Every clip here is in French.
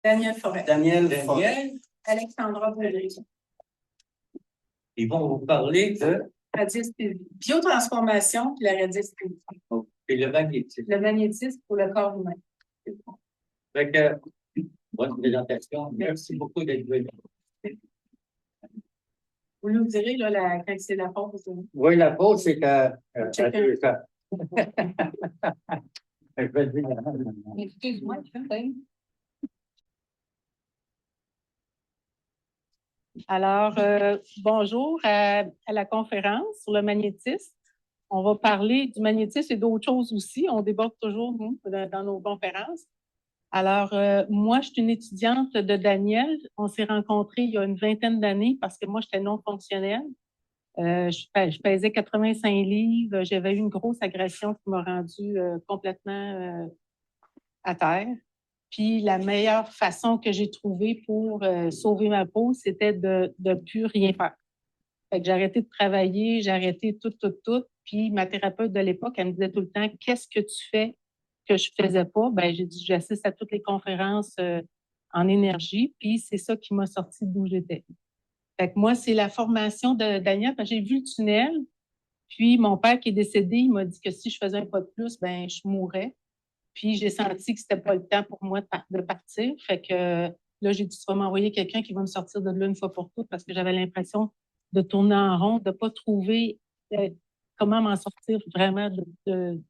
Daniel Forêt. Daniel Forêt. Alexandra Brûlé. Ils vont vous parler de biotransformation et la radiesthésie. et le magnétisme. Le magnétisme pour le corps humain. Fait que, bonne présentation. Merci beaucoup d'être venu. Vous nous direz là, quand c'est la pause. Oui, la pause, c'est à 2 heures. Excuse-moi, Alors, bonjour à la conférence sur le magnétisme. On va parler du magnétisme et d'autres choses aussi. On déborde toujours, nous, dans nos conférences. Alors, moi, je suis une étudiante de Daniel. On s'est rencontrés il y a une vingtaine d'années parce que moi, j'étais non fonctionnelle. Je pesais 85 livres. J'avais eu une grosse agression qui m'a rendue complètement à terre. Puis la meilleure façon que j'ai trouvée pour sauver ma peau, c'était de plus rien faire. Fait que j'ai arrêté de travailler, j'ai arrêté tout. Puis ma thérapeute de l'époque, elle me disait tout le temps, qu'est-ce que tu fais que je faisais pas? Ben j'ai dit, j'assiste à toutes les conférences en énergie. Puis c'est ça qui m'a sorti d'où j'étais. Fait que moi, c'est la formation de Daniel. J'ai vu le tunnel. Puis mon père qui est décédé, il m'a dit que si je faisais un pas de plus, ben je mourrais. Puis j'ai senti que c'était pas le temps pour moi de partir. Fait que là, j'ai dit, tu vas m'envoyer quelqu'un qui va me sortir de là une fois pour toutes parce que j'avais l'impression de tourner en rond, de pas trouver comment m'en sortir vraiment de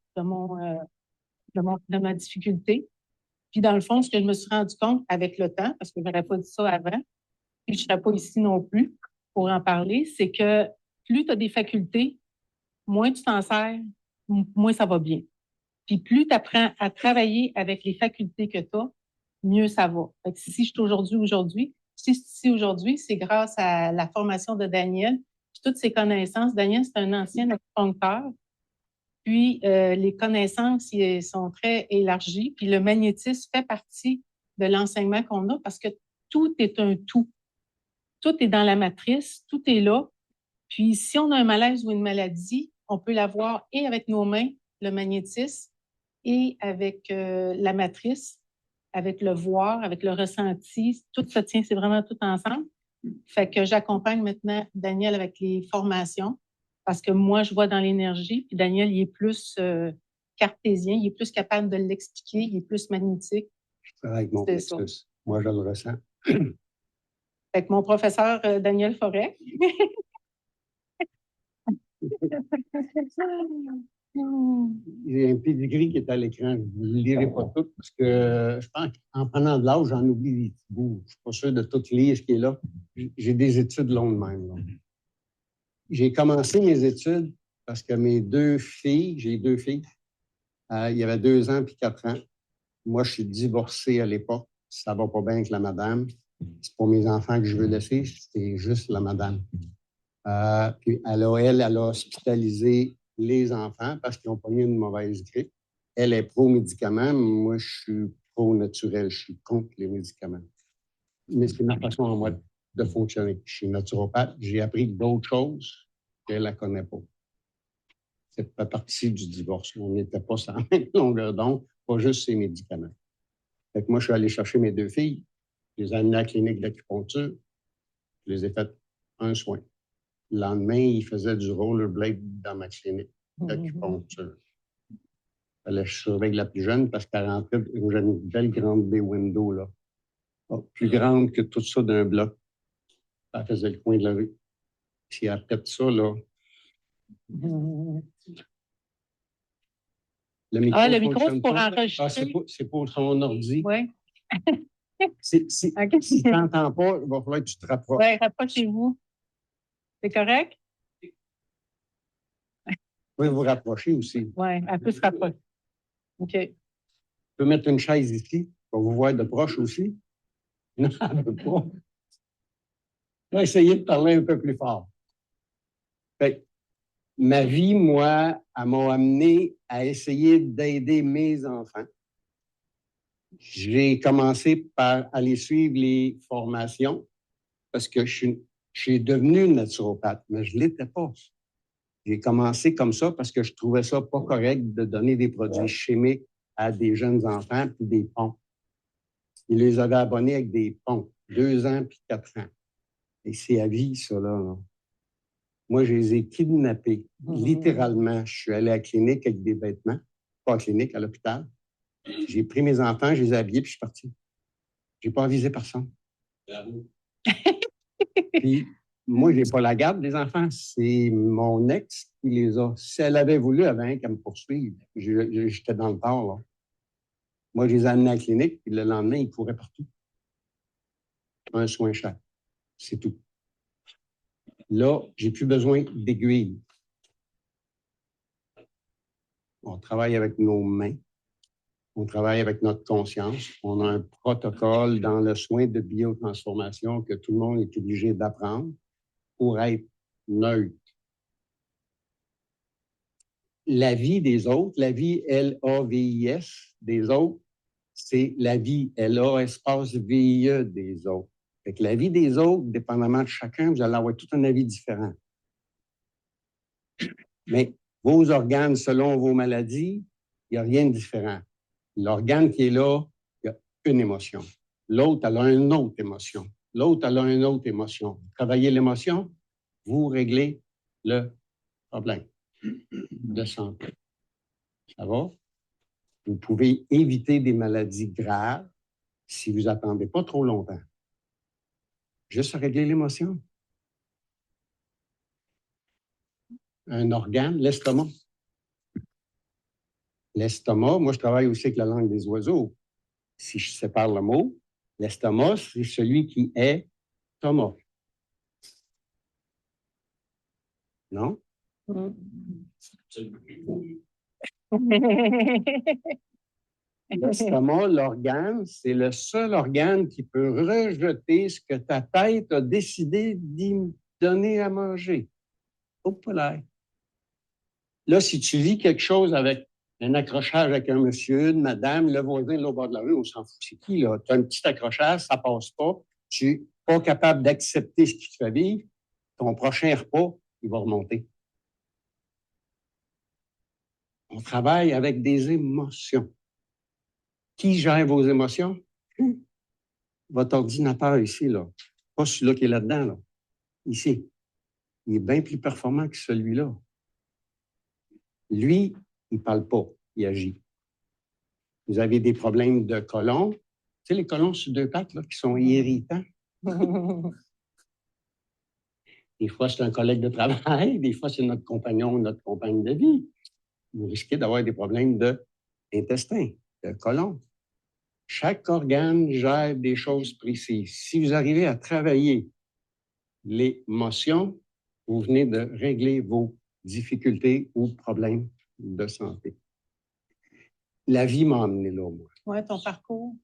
ma difficulté. Puis dans le fond, ce que je me suis rendu compte avec le temps, parce que je n'aurais pas dit ça avant, puis je ne serais pas ici non plus pour en parler, c'est que plus tu as des facultés, moins tu t'en sers, moins ça va bien. Puis plus tu apprends à travailler avec les facultés que tu as, mieux ça va. Fait que si je suis aujourd'hui, c'est grâce à la formation de Daniel, puis toutes ses connaissances. Daniel, c'est un ancien acupuncteur. Puis les connaissances sont très élargies. Puis le magnétisme fait partie de l'enseignement qu'on a parce que tout est un tout. Tout est dans la matrice, tout est là. Puis si on a un malaise ou une maladie, on peut l'avoir et avec nos mains, le magnétisme, et avec la matrice, avec le voir, avec le ressenti. Tout se tient, c'est vraiment tout ensemble. Fait que j'accompagne maintenant Daniel avec les formations parce que moi, je vois dans l'énergie, puis Daniel, il est plus cartésien, il est plus capable de l'expliquer, il est plus magnétique. Je travaille avec mon plexus. Moi, je le ressens. Fait que mon professeur Daniel Forêt. J'ai un pédigree qui est à l'écran. Je ne le lirai pas tout parce que je pense qu'en prenant de l'âge, j'en oublie des petits bouts. Je ne suis pas sûr de tout lire ce qui est là. J'ai des études longues même. Là. J'ai commencé mes études parce que mes j'ai deux filles, il y avait 2 ans puis 4 ans. Moi, je suis divorcé à l'époque. Ça ne va pas bien avec la madame. C'est pour mes enfants que je veux laisser. C'est juste la madame. Puis elle a hospitalisé les enfants parce qu'ils ont pogné une mauvaise grippe. Elle est pro-médicaments. Moi, je suis pro-naturel. Je suis contre les médicaments. Mais c'est ma façon à moi de fonctionner. Je suis naturopathe. J'ai appris d'autres choses qu'elle ne connaît pas. C'est pas partie du divorce. On n'était pas sur la même longueur d'onde, pas juste ces médicaments. Fait que moi, je suis allé chercher mes 2 filles. Je les ai amenées à la clinique d'acupuncture. Je les ai fait un soin. Le lendemain, il faisait du rollerblade dans ma clinique d'acupuncture. Il fallait que je surveille la plus jeune parce qu'elle rentrait, j'avais une belle grande bay window, là. Plus grande que tout ça d'un bloc. Elle faisait le coin de la rue. Puis après ça, là. Le micro, c'est pour enregistrer. C'est pour son ordi. Oui. Si tu n'entends pas, il va falloir que tu te rapproches. Oui, rapprochez-vous. C'est correct? Vous pouvez vous rapprocher aussi. Oui, elle peut se rapprocher. OK. Je peux mettre une chaise ici pour vous voir de proche aussi. Non, elle ne veut pas. Je vais essayer de parler un peu plus fort. Fait, ma vie, moi, elle m'a amené à essayer d'aider mes enfants. J'ai commencé par aller suivre les formations parce que je suis devenu naturopathe, mais je ne l'étais pas. J'ai commencé comme ça parce que je trouvais ça pas correct de donner des produits chimiques à des jeunes enfants puis des pompes. Ils les avaient abonnés avec des ponts, 2 ans puis 4 ans. Et c'est à vie, ça, là. Moi, je les ai kidnappés. Littéralement, je suis allé à la clinique avec des vêtements. Pas à la clinique, à l'hôpital. J'ai pris mes enfants, je les ai habillés, puis je suis parti. Je n'ai pas avisé personne. Bravo. Puis, moi, je n'ai pas la garde des enfants. C'est mon ex qui les a. Si elle avait voulu, elle avait qu'à me poursuivre. J'étais dans le tort, là. Moi, je les ai amenés à la clinique, puis le lendemain, ils couraient partout. Un soin chaque. C'est tout. Là, j'ai plus besoin d'aiguilles. On travaille avec nos mains. On travaille avec notre conscience. On a un protocole dans le soin de biotransformation que tout le monde est obligé d'apprendre pour être neutre. La vie des autres, la vie L-A-V-I-S des autres, c'est la vie L-A espace V-I-E des autres. Fait que la vie des autres, dépendamment de chacun, vous allez avoir tout un avis différent. Mais vos organes, selon vos maladies, il n'y a rien de différent. L'organe qui est là, il y a une émotion. L'autre, elle a une autre émotion. L'autre, elle a une autre émotion. Travaillez l'émotion, vous réglez le problème de santé. Ça va? Vous pouvez éviter des maladies graves si vous n'attendez pas trop longtemps. Juste régler l'émotion. Un organe, l'estomac. L'estomac, moi, je travaille aussi avec la langue des oiseaux. Si je sépare le mot, l'estomac, c'est celui qui est Thomas. Non? L'estomac, l'organe, c'est le seul organe qui peut rejeter ce que ta tête a décidé d'y donner à manger. Hop là. Là, si tu vis quelque chose avec un accrochage avec un monsieur, une madame, le voisin de l'autre bord de la rue, on s'en fout. C'est qui, là? Tu as un petit accrochage, ça passe pas. Tu n'es pas capable d'accepter ce qui te fait vivre. Ton prochain repas, il va remonter. On travaille avec des émotions. Qui gère vos émotions? Votre ordinateur ici, là. Pas celui-là qui est là-dedans, là. Ici. Il est bien plus performant que celui-là. Lui, il ne parle pas, il agit. Vous avez des problèmes de côlon. Tu sais, les côlons sur 2 pattes, là, qui sont irritants. Des fois, c'est un collègue de travail. Des fois, c'est notre compagnon ou notre compagne de vie. Vous risquez d'avoir des problèmes d'intestin, de côlon. Chaque organe gère des choses précises. Si vous arrivez à travailler l'émotion, vous venez de régler vos difficultés ou problèmes de santé. La vie m'a amené là, moi. Oui, ton parcours.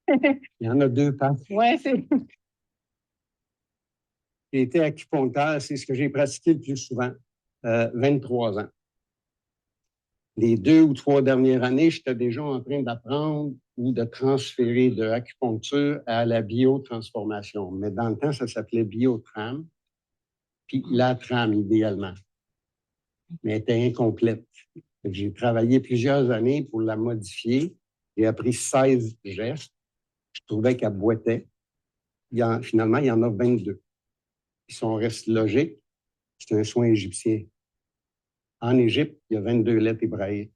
Il y en a 2 pattes. Oui, c'est. J'ai été acupuncteur, c'est ce que j'ai pratiqué le plus souvent, 23 ans. Les 2 ou 3 dernières années, j'étais déjà en train d'apprendre ou de transférer de l'acupuncture à la biotransformation. Mais dans le temps, ça s'appelait biotram, puis la trame, idéalement. Mais elle était incomplète. J'ai travaillé plusieurs années pour la modifier. J'ai appris 16 gestes. Je trouvais qu'elle boitait. Finalement, il y en a 22. Si on reste logique, c'est un soin égyptien. En Égypte, il y a 22 lettres hébraïques.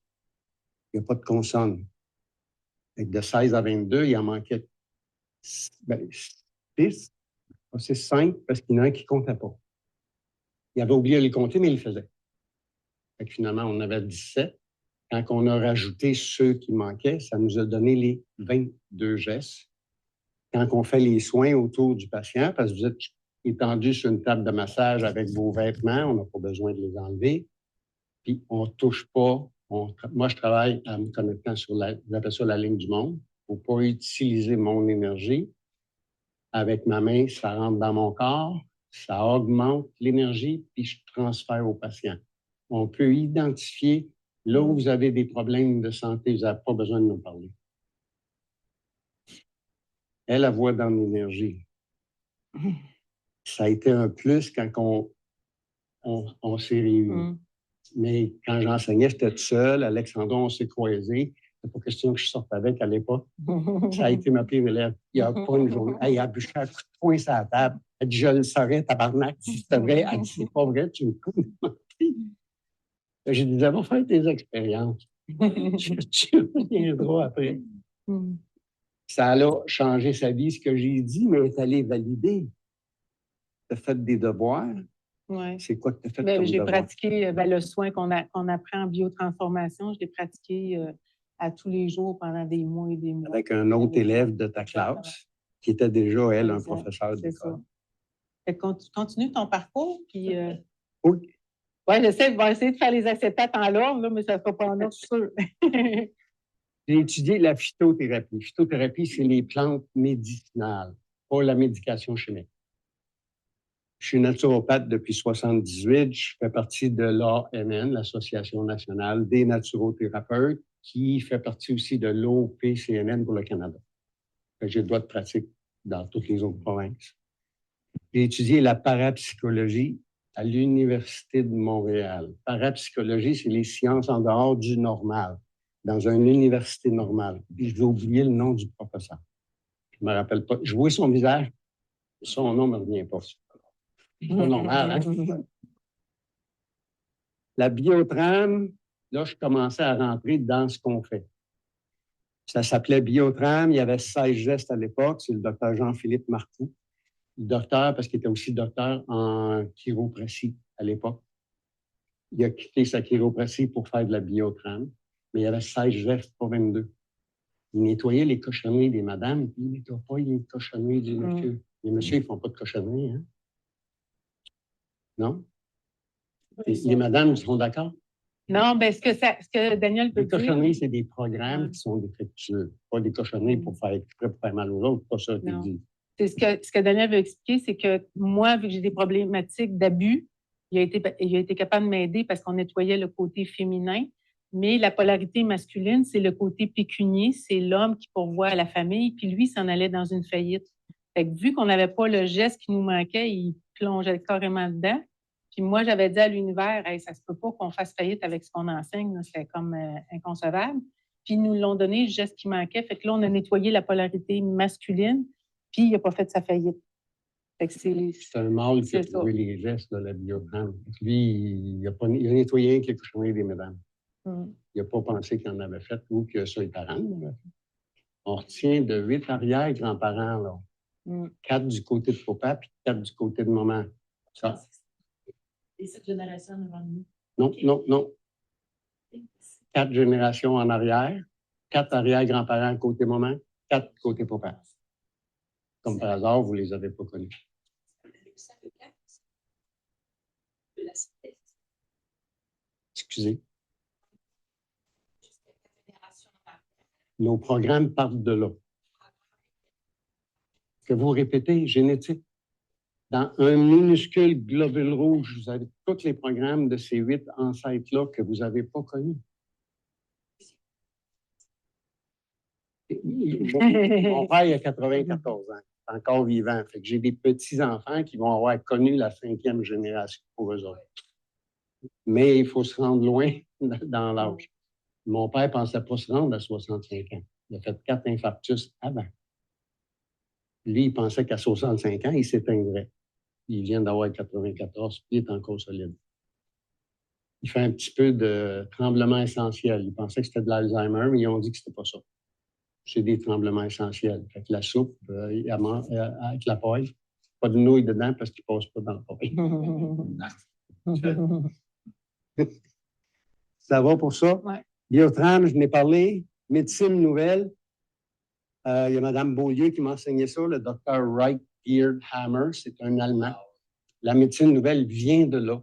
Il n'y a pas de consonne. De 16 à 22, il en manquait 6. C'est 5 parce qu'il y en a un qui ne comptait pas. Il avait oublié de les compter, mais il le faisait. Fait que finalement, on avait 17. Quand on a rajouté ceux qui manquaient, ça nous a donné les 22 gestes. Quand on fait les soins autour du patient, parce que vous êtes étendu sur une table de massage avec vos vêtements, on n'a pas besoin de les enlever. Puis on ne touche pas. Moi, je travaille en me connectant sur j'appelle ça la ligne du monde, pour ne pas utiliser mon énergie. Avec ma main, ça rentre dans mon corps, ça augmente l'énergie, puis je transfère au patient. On peut identifier là où vous avez des problèmes de santé, vous n'avez pas besoin de nous parler. Elle voit dans l'énergie. Ça a été un plus quand on s'est réunis. Mais quand j'enseignais, j'étais tout seul. Alexandre, on s'est croisés. C'est pas question que je sorte avec à l'époque. Ça a été ma pire élève. Il n'y a pas une journée. Elle a bûché un coup de poing sur la table. Elle dit, je le saurais, tabarnak, si c'était vrai. Elle dit, c'est pas vrai, tu me connais. J'ai dit, va faire tes expériences. Tu reviendras après. Ça a changé sa vie, ce que j'ai dit, mais elle est allée valider. Tu as fait des devoirs. Ouais. C'est quoi que tu as fait Ben, comme j'ai devoir? pratiqué le soin qu'on apprend en biotransformation. Je l'ai pratiqué à tous les jours pendant des mois et des mois. Avec un autre élève de ta classe qui était déjà, elle, un Exact. professeur C'est ça. d'école. Fait que continue ton parcours, puis... Oui. Oui, je vais essayer de faire les acétates en l'ordre, là, mais ça ne sera pas en ordre, sûr. J'ai étudié la phytothérapie. Phytothérapie, c'est les plantes médicinales, pas la médication chimique. Je suis naturopathe depuis 1978. Je fais partie de l'ANN, l'Association nationale des naturothérapeutes, qui fait partie aussi de l'OPCNN pour le Canada. J'ai le droit de pratique dans toutes les autres provinces. J'ai étudié la parapsychologie à l'Université de Montréal. Parapsychologie, c'est les sciences en dehors du normal, dans une université normale. Puis je vais oublier le nom du professeur. Je ne me rappelle pas. Je vois son visage, son nom ne me revient pas. C'est pas normal, hein? La biotrame, là, je commençais à rentrer dans ce qu'on fait. Ça s'appelait biotrame. Il y avait 16 gestes à l'époque. C'est le docteur Jean-Philippe Marcoux. Le docteur, parce qu'il était aussi docteur en chiropratie à l'époque. Il a quitté sa chiropratie pour faire de la biotrame, mais il y avait 16 gestes, pas 22. Il nettoyait les cochonneries des madames, puis il ne nettoie pas les cochonneries du monsieur. Les messieurs, ils ne font pas de cochonneries, hein? Non? Les madames, ils seront d'accord? Non, bien, ce que Daniel peut Les dire... cochonneries, c'est des programmes qui sont défectueux, pas des cochonneries pour faire exprès, pour faire mal aux autres, pas ça qu'il dit. C'est ce que Daniel veut expliquer, c'est que moi, vu que j'ai des problématiques d'abus, il a été capable de m'aider parce qu'on nettoyait le côté féminin, mais la polarité masculine, c'est le côté pécunier, c'est l'homme qui pourvoit à la famille, puis lui s'en allait dans une faillite. Fait que vu qu'on n'avait pas le geste qui nous manquait, il plongeait carrément dedans. Puis moi, j'avais dit à l'univers, hey, ça se peut pas qu'on fasse faillite avec ce qu'on enseigne, c'est comme inconcevable. Puis ils nous l'ont donné, le geste qui manquait. Fait que là, on a nettoyé la polarité masculine, puis il n'a pas fait sa faillite. C'est un mâle qui a trouvé les gestes de la biotrame. Lui, il a nettoyé avec les cochonneries des mesdames. Il n'a pas pensé qu'il en avait fait ou que ses parents l'avaient fait. On retient de 8 arrière-grands-parents, là. 4 du côté de papa, puis 4 du côté de maman. Ça. Et cette génération avant nous? Non, non, non. 4 générations en arrière, 4 arrière-grands-parents côté maman, 4 côté papa. Comme par hasard, vous ne les avez pas connus. Excusez. Nos programmes partent de là. Que vous répétez, génétique. Dans un minuscule globule rouge, vous avez tous les programmes de ces 8 ancêtres-là que vous n'avez pas connus. Mon père, il a 94 ans, encore vivant. Fait que j'ai des petits-enfants qui vont avoir connu la 5e génération pour eux autres. Mais il faut se rendre loin dans l'âge. Mon père ne pensait pas se rendre à 65 ans. Il a fait 4 infarctus avant. Lui, il pensait qu'à 65 ans, il s'éteindrait. Il vient d'avoir 94, puis il est encore solide. Il fait un petit peu de tremblement essentiel. Il pensait que c'était de l'Alzheimer, mais ils ont dit que c'était pas ça. C'est des tremblements essentiels. Fait que la soupe, avec la paille, pas de nouilles dedans parce qu'il ne passe pas dans la paille. Ça va pour ça? Ouais. Biotrame, je n'ai parlé. Médecine nouvelle. Il y a Mme Beaulieu qui m'enseignait ça, le docteur Wright Beard Hammer, c'est un Allemand. La médecine nouvelle vient de là.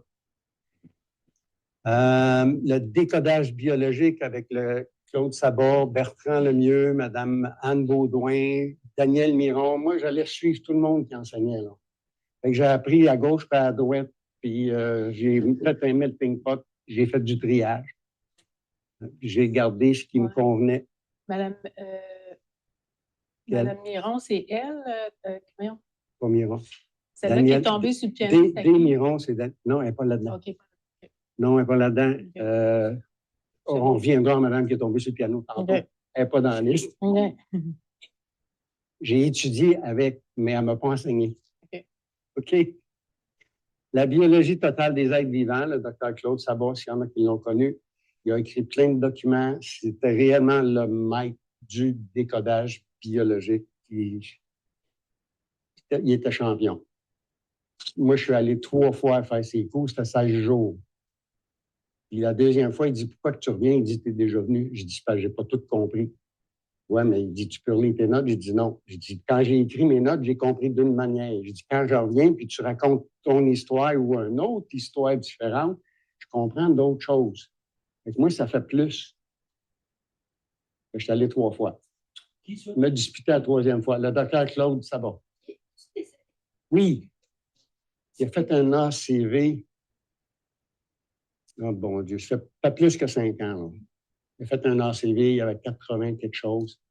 Le décodage biologique avec le Claude Sabot, Bertrand Lemieux, Mme Anne Baudouin, Daniel Miron. Moi, j'allais suivre tout le monde qui enseignait là. Fait que j'ai appris à gauche et à droite, puis j'ai fait un melting pot, j'ai fait du triage. J'ai gardé ce qui me convenait. Madame Miron, c'est elle? Voyons. Pas Miron. Celle-là qui est tombée sur le piano. Des Miron, c'est... Non, elle n'est pas là-dedans. Okay. Non, elle n'est pas là-dedans. On reviendra à madame qui est tombée sur le piano tantôt. OK. Elle n'est pas dans la liste. OK. J'ai étudié avec, mais elle ne m'a pas enseigné. OK. OK. La biologie totale des êtres vivants, le docteur Claude Sabot, s'il y en a qui l'ont connu, il a écrit plein de documents. C'était réellement le maître du décodage biologique. Il était champion. Moi, je suis allé 3 fois faire ses cours, c'était 16 jours. Puis la deuxième fois, il dit, pourquoi que tu reviens? Il dit, tu es déjà venu. Je dis, je n'ai pas tout compris. Ouais, mais il dit, tu peux relire tes notes? Je dis, non. Je dis, quand j'ai écrit mes notes, j'ai compris d'une manière. Je dis, quand je reviens, puis tu racontes ton histoire ou une autre histoire différente, je comprends d'autres choses. Fait que moi, ça fait plus. Je suis allé 3 fois. Qui ça? Il m'a disputé la 3e fois. Le docteur Claude Sabot. Oui. Il a fait un ACV. Oh, bon Dieu, ça fait plus que 5 ans. Là. Il a fait un ACV, il avait 80 quelque chose.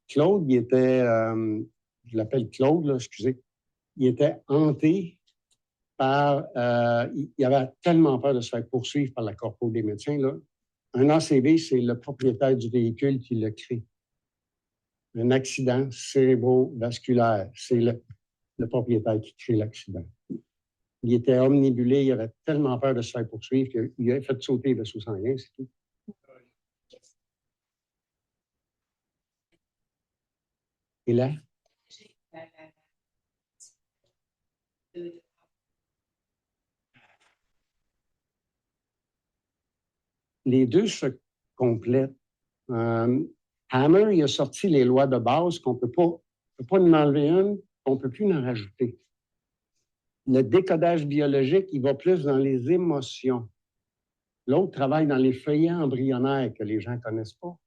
Claude, il était, je l'appelle Claude, là, excusez, il était hanté par, il avait tellement peur de se faire poursuivre par la corpo des médecins. Là. Un ACV, c'est le propriétaire du véhicule qui le crée. Un accident cérébrovasculaire, c'est le propriétaire qui crée l'accident. Il était omnibulé, il avait tellement peur de se faire poursuivre qu'il a fait sauter le vaisseau sanguin, c'est tout. Et là? Les deux se complètent. Hammer, il a sorti les lois de base qu'on ne peut pas en enlever une, qu'on ne peut plus en rajouter. Le décodage biologique, il va plus dans les émotions. L'autre travaille dans les feuillets embryonnaires que les gens ne connaissent pas.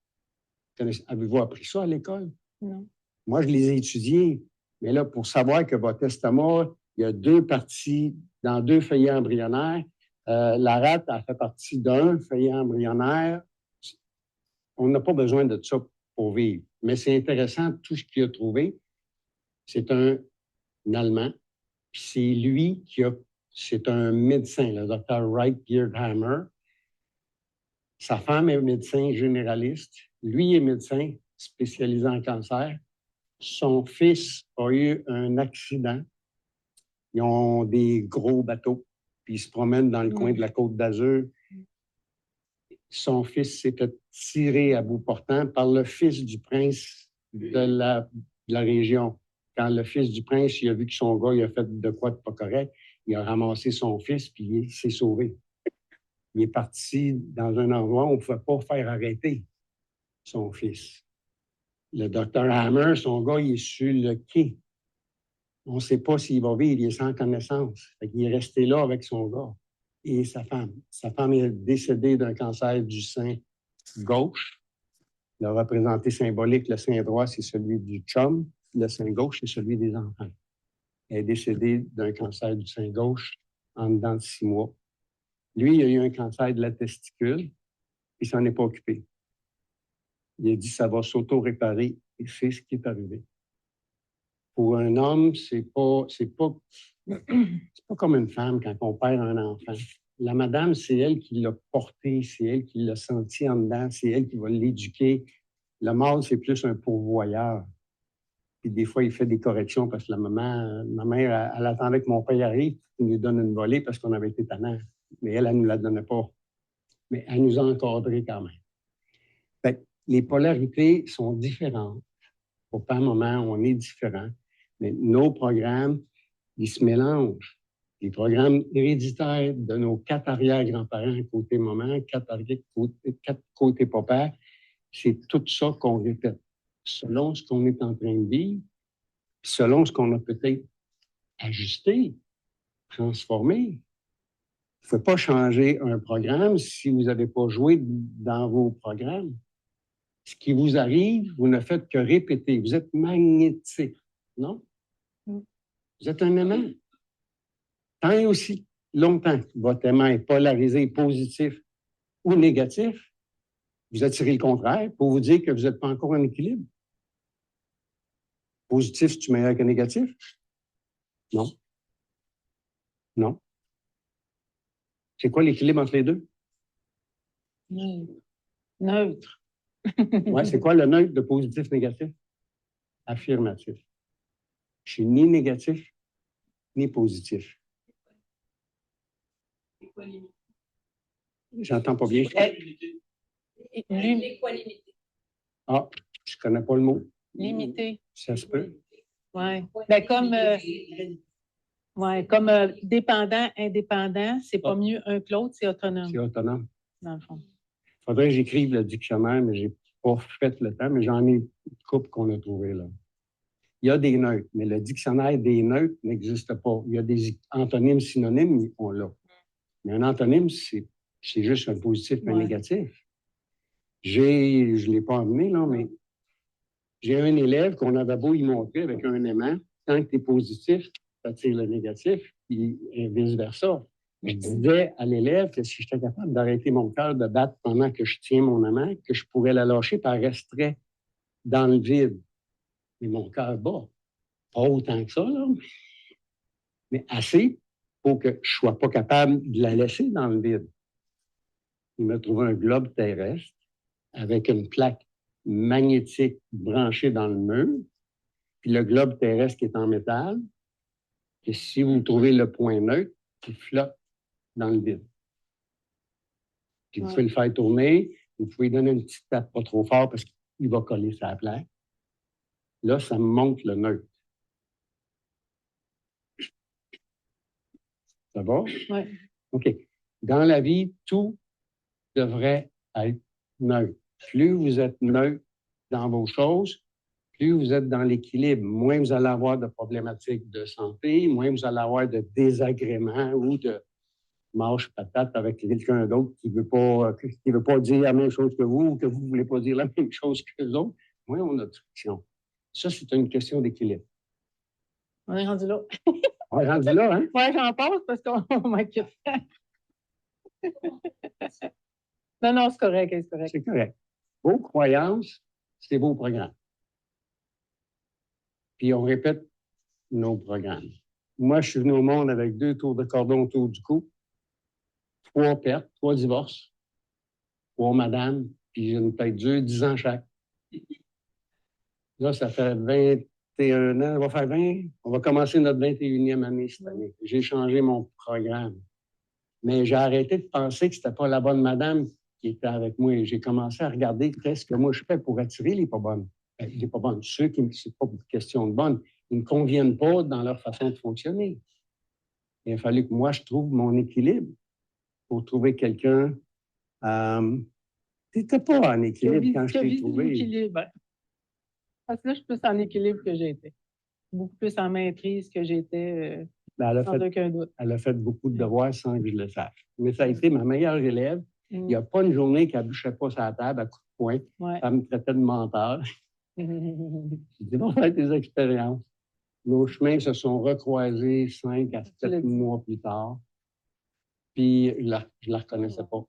Avez-vous appris ça à l'école? Non. Moi, je les ai étudiés. Mais là, pour savoir que votre estomac, il y a 2 parties dans 2 feuillets embryonnaires. La rate, elle fait partie d'un feuillet embryonnaire. On n'a pas besoin de ça pour vivre. Mais c'est intéressant, tout ce qu'il a trouvé. C'est un Allemand. Puis c'est lui c'est un médecin, le docteur Wright Beardhammer. Sa femme est médecin généraliste. Lui est médecin spécialisé en cancer. Son fils a eu un accident. Ils ont des gros bateaux, puis ils se promènent dans le coin de la Côte d'Azur. Son fils s'est fait tirer à bout portant par le fils du prince de la région. Quand le fils du prince, il a vu que son gars il a fait de quoi de pas correct, il a ramassé son fils, puis il s'est sauvé. Il est parti dans un endroit où on ne pouvait pas faire arrêter son fils. Le docteur Hammer, son gars, il est sur le quai. On ne sait pas s'il va vivre, il est sans connaissance. Il est resté là avec son gars et sa femme. Sa femme est décédée d'un cancer du sein gauche. Le représenté symbolique, le sein droit, c'est celui du chum. Le sein gauche, c'est celui des enfants. Elle est décédée d'un cancer du sein gauche en dedans de 6 mois. Lui, il a eu un cancer de la testicule. Il ne s'en est pas occupé. Il a dit ça va s'auto-réparer et c'est ce qui est arrivé. Pour un homme, c'est pas comme une femme quand on perd un enfant. La madame, c'est elle qui l'a porté, c'est elle qui l'a senti en dedans, c'est elle qui va l'éduquer. Le mâle, c'est plus un pourvoyeur. Puis des fois, il fait des corrections parce que ma mère, elle attendait que mon père arrive, il nous donne une volée parce qu'on avait été tannants. Mais elle ne nous la donnait pas. Mais elle nous a encadrés quand même. Fait que les polarités sont différentes. Au pas un moment, on est différents. Mais nos programmes, ils se mélangent. Les programmes héréditaires de nos 4 arrière-grands-parents côté maman, 4 côté papa, c'est tout ça qu'on répète. Selon ce qu'on est en train de vivre, selon ce qu'on a peut-être ajusté, transformé. Il ne faut pas changer un programme si vous n'avez pas joué dans vos programmes. Ce qui vous arrive, vous ne faites que répéter. Vous êtes magnétique, non? Vous êtes un aimant. Tant et aussi longtemps que votre aimant est polarisé, positif ou négatif, vous attirez le contraire pour vous dire que vous n'êtes pas encore en équilibre. Positif, c'est-tu meilleur que négatif? Non. Non. C'est quoi l'équilibre entre les deux? Neutre. Ouais, c'est quoi le neutre de positif, négatif? Affirmatif. Je suis ni négatif, ni positif. J'entends pas bien. Ah, je connais pas le mot. Limité. Ça se peut. Oui. Ben, comme dépendant, indépendant, c'est pas mieux un que l'autre, c'est autonome, C'est autonome. dans le fond. Il faudrait que j'écrive le dictionnaire, mais j'ai pas fait le temps, mais j'en ai une couple qu'on a trouvé là. Il y a des neutres, mais le dictionnaire des neutres n'existe pas. Il y a des antonymes, synonymes, on l'a. Mais un antonyme, c'est juste un positif et un négatif. Je ne l'ai pas emmené, là, mais j'ai un élève qu'on avait beau y montrer avec un aimant. Tant que tu es positif, ça tire le négatif, et vice-versa. Je disais à l'élève que si j'étais capable d'arrêter mon cœur de battre pendant que je tiens mon aimant, que je pourrais la lâcher, puis elle resterait dans le vide. Mais mon cœur bat. Pas autant que ça, là, mais assez pour que je ne sois pas capable de la laisser dans le vide. Il m'a trouvé un globe terrestre avec une plaque magnétique branchée dans le mur, puis le globe terrestre qui est en métal. Et si vous trouvez le point neutre, qui flotte dans le vide. Puis vous pouvez le faire tourner, vous pouvez donner une petite tape pas trop fort parce qu'il va coller sa plaque. Là, ça me montre le neutre. Ça va? Oui. OK. Dans la vie, tout devrait être neutre. Plus vous êtes neutre dans vos choses, plus vous êtes dans l'équilibre, moins vous allez avoir de problématiques de santé, moins vous allez avoir de désagréments ou de mâche patate avec quelqu'un d'autre qui ne veut pas dire la même chose que vous ou que vous ne voulez pas dire la même chose que les autres. Moins on a de friction. Ça, c'est une question d'équilibre. On est rendu là. On est rendu là, hein? Oui, j'en passe parce qu'on m'inquiète. Non, c'est correct, c'est correct. C'est correct. Vos croyances, c'est vos programmes. Puis on répète nos programmes. Moi, je suis venu au monde avec 2 tours de cordon autour du cou, 3 pertes, 3 divorces, 3 madames, puis j'ai une tête dure, 10 ans chaque. Là, ça fait 21 ans, on va faire 20, on va commencer notre 21e année cette année. J'ai changé mon programme. Mais j'ai arrêté de penser que c'était pas la bonne madame qui était avec moi. J'ai commencé à regarder qu'est-ce que moi je fais pour attirer les pas bonnes. Les pas bonnes, ceux qui, c'est pas une question de bonnes, ils ne me conviennent pas dans leur façon de fonctionner. Il a fallu que moi, je trouve mon équilibre pour trouver quelqu'un. Tu n'étais pas en équilibre quand je t'ai trouvé. Équilibre. Parce que là, je suis plus en équilibre que j'étais. Beaucoup plus en maîtrise que j'étais, sans aucun doute. Elle a fait beaucoup de devoirs sans que je le sache. Mais ça a été ma meilleure élève. Il n'y a pas une journée qu'elle ne bûchait pas sa table à coups de poing. Ouais. Elle me traitait de menteur. J'ai dit, on va faire des expériences. Nos chemins se sont recroisés 5 à 7 mois plus tard. Puis, je ne la reconnaissais pas.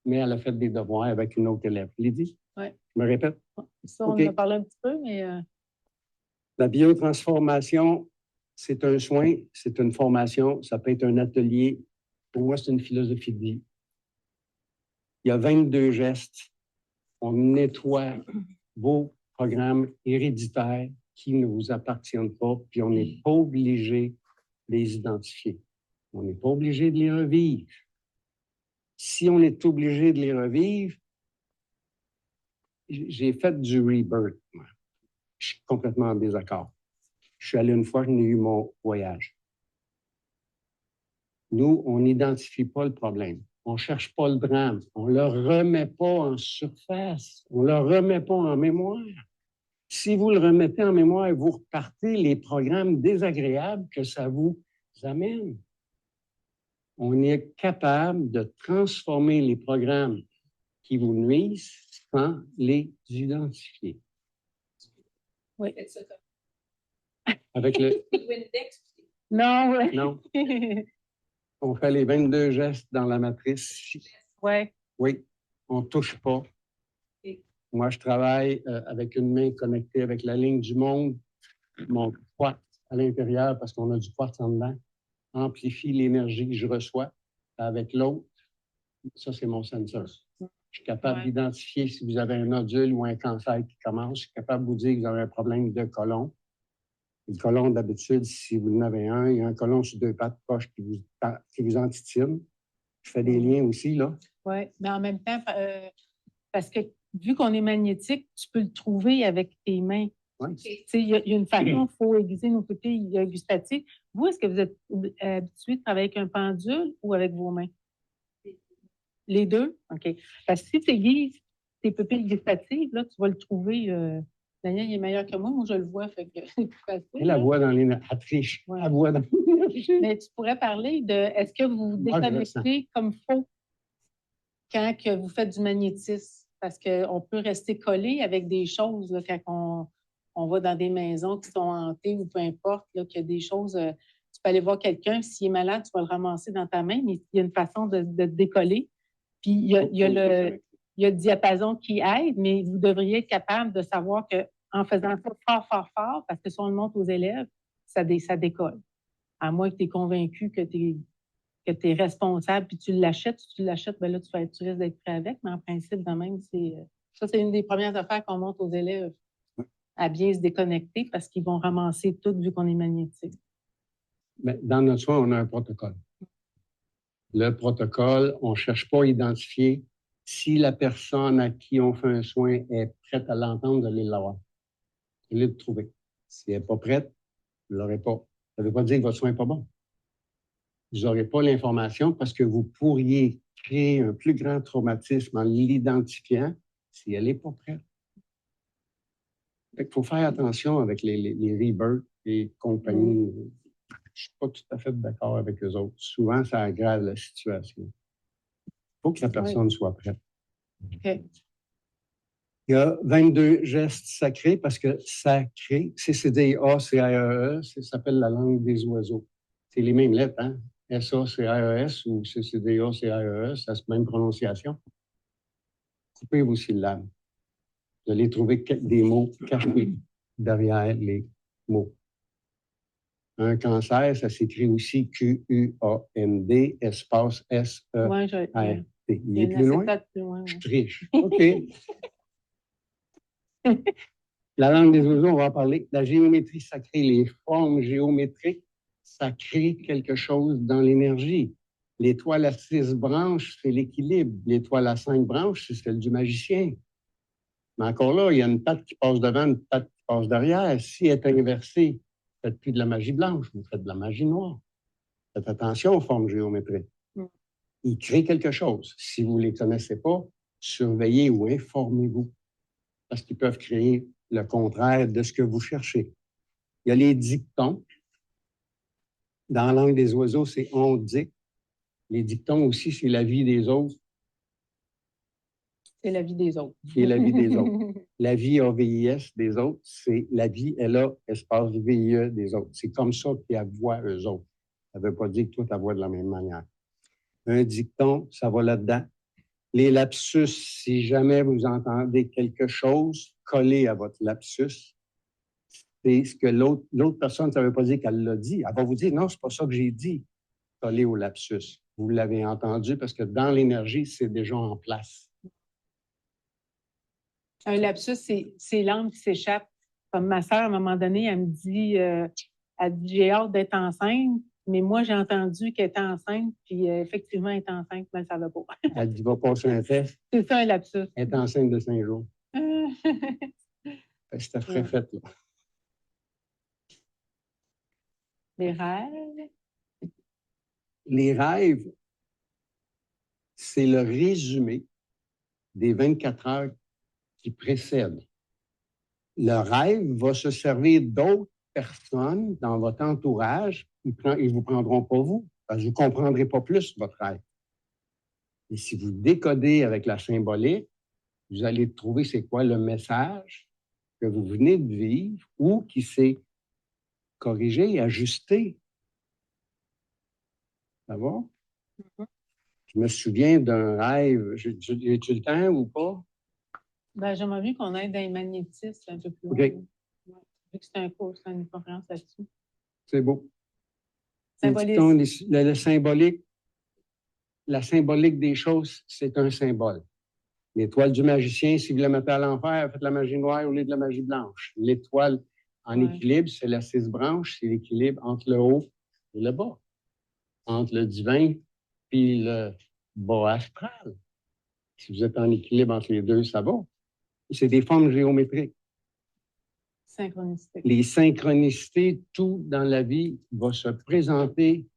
Mais elle a fait des devoirs avec une autre élève. Je l'ai dit? Oui. Je me répète? Ça, on en a parlé un petit peu, mais... La biotransformation, c'est un soin, c'est une formation, ça peut être un atelier. Pour moi, c'est une philosophie de vie. Il y a 22 gestes. On nettoie vos programmes héréditaires qui ne vous appartiennent pas, puis on n'est pas obligé de les identifier. On n'est pas obligé de les revivre. Si on est obligé de les revivre, j'ai fait du rebirth, moi. Je suis complètement en désaccord. Je suis allé une fois, j'en ai eu mon voyage. Nous, on n'identifie pas le problème. On ne cherche pas le drame. On ne le remet pas en surface. On ne le remet pas en mémoire. Si vous le remettez en mémoire, vous repartez les programmes désagréables que ça vous amène. On est capable de transformer les programmes qui vous nuisent sans les identifier. Oui. Avec le... Non, oui. Non. On fait les 22 gestes dans la matrice. Oui. Oui. On ne touche pas. Moi, je travaille avec une main connectée avec la ligne du monde. Mon quartz à l'intérieur, parce qu'on a du quartz en dedans, amplifie l'énergie que je reçois avec l'autre. Ça, c'est mon sensor. Je suis capable Ouais. d'identifier si vous avez un nodule ou un cancer qui commence. Je suis capable de vous dire que vous avez un problème de côlon. Le côlon, d'habitude, si vous en avez un, il y a un côlon sur 2 pattes proches qui vous antitine. Je fais des liens aussi, là. Oui, mais en même temps, parce que vu qu'on est magnétique, tu peux le trouver avec tes mains. Ouais. Tu sais, il y a une façon, il faut aiguiser nos pupilles gustatives. Vous, est-ce que vous êtes habitué de travailler avec un pendule ou avec vos mains? Les deux? OK. Parce que si tu aiguises tes pupilles gustatives, là, tu vas le trouver. Daniel, il est meilleur que moi. Moi, je le vois, fait que c'est plus facile. Elle la là. voit dans l'énergie. Elle triche. Ouais. Elle voit dans l'énergie. Mais tu pourrais parler de est-ce que vous vous Moi, je le déconnectez comme faut quand que vous faites du magnétisme? Parce qu'on peut rester collé avec des choses là, quand on va dans des maisons qui sont hantées ou peu importe, là, qu'il y a des choses. Tu peux aller voir quelqu'un, s'il est malade, tu vas le ramasser dans ta main, mais il y a une façon de te décoller. Puis il y a le diapason qui aide, mais vous devriez être capable de savoir qu'en faisant ça fort, fort, fort, parce que si on le montre aux élèves, ça décolle. À moins que tu es convaincu que tu es responsable, puis tu l'achètes, ben là, tu risques d'être prêt avec, mais en principe, de même, ça, c'est une des premières affaires qu'on montre aux élèves, à bien se déconnecter parce qu'ils vont ramasser tout vu qu'on est magnétique. Mais dans notre soin, on a un protocole. Le protocole, on ne cherche pas à identifier si la personne à qui on fait un soin est prête à l'entendre, vous allez l'avoir. Vous allez le trouver. Si elle n'est pas prête, vous ne l'aurez pas. Ça ne veut pas dire que votre soin n'est pas bon. Vous n'aurez pas l'information parce que vous pourriez créer un plus grand traumatisme en l'identifiant si elle n'est pas prête. Il faut faire attention avec les rebirths et compagnie. Je ne suis pas tout à fait d'accord avec eux autres. Souvent, ça aggrave la situation. Il faut que la personne soit prête. OK. Il y a 22 gestes sacrés parce que sacré, CCDA, CAEE, ça s'appelle la langue des oiseaux. C'est les mêmes lettres, hein? S-A-C-A-E-S ou CCDA, CAEE, c'est la même prononciation. Coupez vos syllabes. Vous allez trouver des mots cachés derrière les mots. Un cancer, ça s'écrit aussi Q-U-A-N-D, espace S-E-R-T. Ouais, Il est plus loin? Plus loin, Je triche. OK. La langue des oiseaux, on va en parler. La géométrie sacrée, les formes géométriques, ça crée quelque chose dans l'énergie. L'étoile à 6 branches, c'est l'équilibre. L'étoile à 5 branches, c'est celle du magicien. Mais encore là, il y a une patte qui passe devant, une patte qui passe derrière. Si elle est inversée, vous ne faites plus de la magie blanche, vous faites de la magie noire. Faites attention aux formes géométriques. Ils créent quelque chose. Si vous ne les connaissez pas, surveillez ou informez-vous. Parce qu'ils peuvent créer le contraire de ce que vous cherchez. Il y a les dictons. Dans la langue des oiseaux, c'est on dit. Les dictons aussi, c'est la vie des autres. C'est la vie des autres. Qui est la vie des autres. La vie A-V-I-S des autres, c'est la vie L-A, espace V-I-E des autres. C'est comme ça qu'ils voient eux autres. Ça ne veut pas dire que toi, tu vois de la même manière. Un dicton, ça va là-dedans. Les lapsus, si jamais vous entendez quelque chose, collez à votre lapsus. C'est ce que l'autre personne, ça ne veut pas dire qu'elle l'a dit. Elle va vous dire, non, c'est pas ça que j'ai dit. Collez au lapsus. Vous l'avez entendu parce que dans l'énergie, c'est déjà en place. Un lapsus, c'est l'âme qui s'échappe. Comme ma sœur, à un moment donné, elle me dit, j'ai hâte d'être enceinte, mais moi, j'ai entendu qu'elle était enceinte, puis effectivement, elle est enceinte, mais ça ne va pas. Elle dit, va passer un test. C'est ça, un lapsus. Elle est enceinte de 5 jours. C'était frais fait, là. Les rêves. Les rêves, c'est le résumé des 24 heures qui précèdent. Le rêve va se servir d'autres personnes dans votre entourage. Ils ne vous prendront pas vous, parce que vous ne comprendrez pas plus votre rêve. Et si vous décodez avec la symbolique, vous allez trouver c'est quoi le message que vous venez de vivre ou qui s'est corrigé, ajusté. Ça va? Je me souviens d'un rêve. J'ai-tu le temps ou pas? Ben, j'aimerais bien qu'on aille dans les magnétismes un peu plus loin. OK. Ouais. Vu que c'est un cours, c'est une conférence là-dessus. C'est beau. Symbolique. Le symbolique, la symbolique des choses, c'est un symbole. L'étoile du magicien, si vous la mettez à l'envers, faites la magie noire au lieu de la magie blanche. L'étoile en équilibre, c'est la 6 branches, c'est l'équilibre entre le haut et le bas, entre le divin et le bas astral. Si vous êtes en équilibre entre les deux, ça va. C'est des formes géométriques. Synchronicité. Les synchronicités, tout dans la vie va se présenter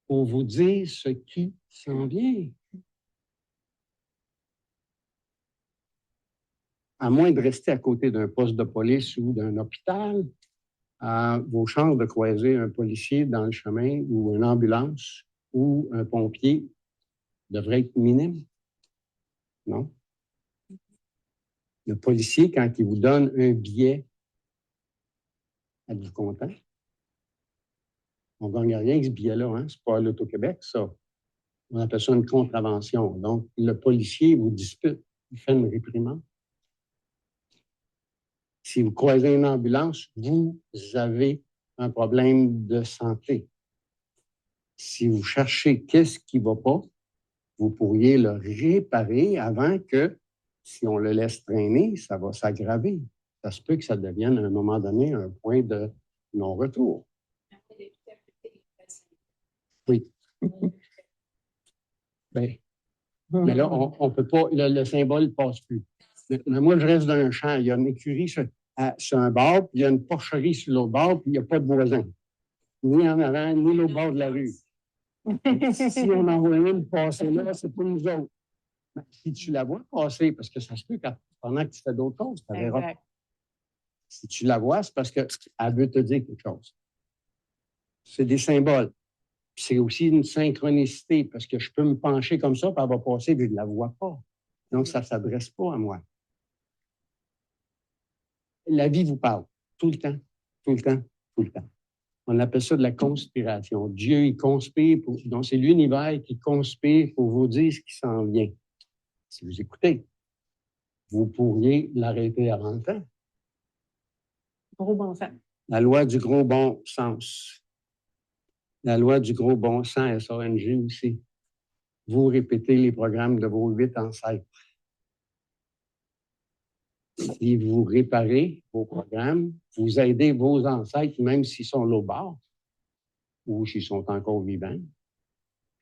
pour vous dire ce qui s'en vient. À moins de rester à côté d'un poste de police ou d'un hôpital, vos chances de croiser un policier dans le chemin ou une ambulance ou un pompier devraient être minimes. Non? Le policier, quand il vous donne un billet, êtes-vous content? On ne gagne rien avec ce billet-là, hein? Ce n'est pas à l'Auto-Québec, ça. On appelle ça une contravention. Donc, le policier vous dispute, il fait une réprimande. Si vous croisez une ambulance, vous avez un problème de santé. Si vous cherchez qu'est-ce qui ne va pas, vous pourriez le réparer avant que, si on le laisse traîner, ça va s'aggraver. Ça se peut que ça devienne, à un moment donné, un point de non-retour. Oui. Bien, mais là, on ne peut pas, le symbole ne passe plus. Mais moi, je reste dans un champ. Il y a une écurie sur un bord, puis il y a une porcherie sur l'autre bord, puis il n'y a pas de voisin. Ni en avant, ni l'autre bord de la rue. Si on envoie une passer là, c'est pour nous autres. Mais si tu la vois passer, parce que ça se peut pendant que tu fais d'autres choses, tu verras. Exact. Si tu la vois, c'est parce qu'elle veut te dire quelque chose. C'est des symboles. C'est aussi une synchronicité, parce que je peux me pencher comme ça, puis elle va passer, puis je ne la vois pas. Donc, ça ne s'adresse pas à moi. La vie vous parle, tout le temps, tout le temps, tout le temps. On appelle ça de la conspiration. Dieu, il conspire, donc c'est l'univers qui conspire pour vous dire ce qui s'en vient. Si vous écoutez, vous pourriez l'arrêter avant le temps. Gros bon sens. La loi du gros bon sens. La loi du gros bon sens, SONG aussi. Vous répétez les programmes de vos 8 ancêtres. Si vous réparez vos programmes, vous aidez vos ancêtres, même s'ils sont l'autre bord ou s'ils sont encore vivants.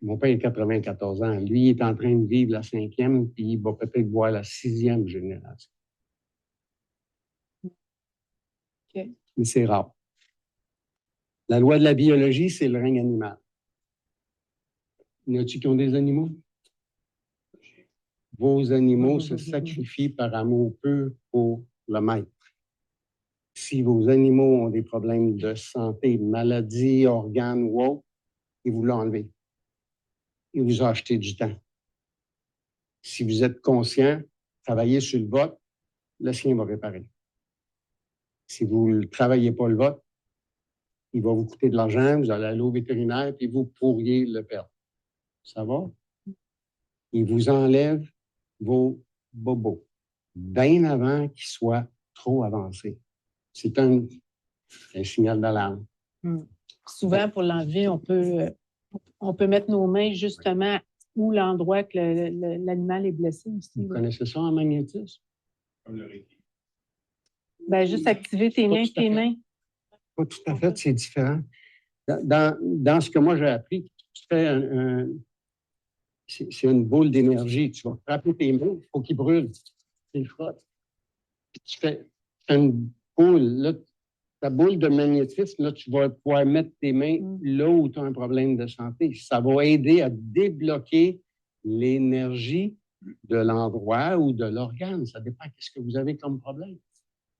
Mon père a 94 ans. Lui, il est en train de vivre la 5e, puis il va peut-être voir la 6e génération. Okay. Mais c'est rare. La loi de la biologie, c'est le règne animal. Y en a-t-il qui ont des animaux? Vos animaux se sacrifient par amour pur pour le maître. Si vos animaux ont des problèmes de santé, maladies, organes ou autres, ils vous l'ont enlevé. Il vous a acheté du temps. Si vous êtes conscient, travaillez sur le vôtre, le sien va réparer. Si vous ne travaillez pas le vôtre, il va vous coûter de l'argent, vous allez aller au vétérinaire, puis vous pourriez le perdre. Ça va? Il vous enlève vos bobos, bien avant qu'ils soient trop avancés. C'est un signal d'alarme. Souvent, pour l'enlever, on peut mettre nos mains justement où l'endroit que l'animal est blessé aussi. Vous connaissez ça en magnétisme? Ben, juste activer tes mains. Pas tout à fait, c'est différent. Dans ce que moi j'ai appris, tu fais c'est une boule d'énergie. Tu vas frapper tes mains, il faut qu'ils brûlent. Tu frottes. Tu fais une boule. Là, ta boule de magnétisme, là, tu vas pouvoir mettre tes mains là où tu as un problème de santé. Ça va aider à débloquer l'énergie de l'endroit ou de l'organe. Ça dépend de ce que vous avez comme problème.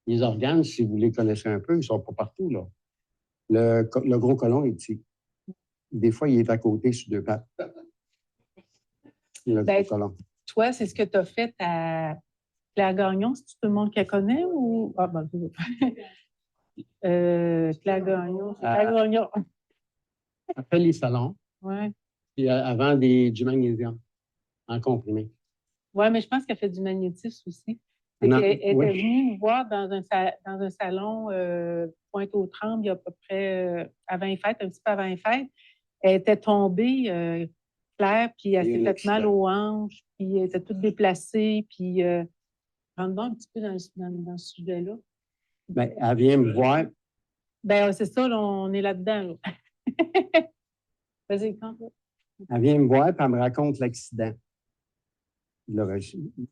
Les organes, si vous les connaissez un peu, ils ne sont pas partout, là. Le gros côlon est ici. Des fois, il est à côté sur 2 pattes. Le gros côlon. Toi, c'est ce que tu as fait à Claire Gagnon, c'est tout le monde qui la connaît ou. Ah, ben, Claire Gagnon. Claire Gagnon. Après les salons. Oui. Puis avant du magnésium en comprimé. Oui, mais je pense qu'elle fait du magnétisme aussi. Elle était venue nous voir dans un salon Pointe-aux-Trembles il y a à peu près avant les fêtes, un petit peu avant les fêtes. Elle était tombée Claire, puis elle Il y a s'est un fait mal accident. aux hanches, puis elle était toute déplacée, puis rentre donc un petit peu dans ce sujet-là. Ben, elle vient me voir. Ben, c'est ça, là, on est là-dedans, là. Vas-y, quand? Elle vient me voir et elle me raconte l'accident. Là,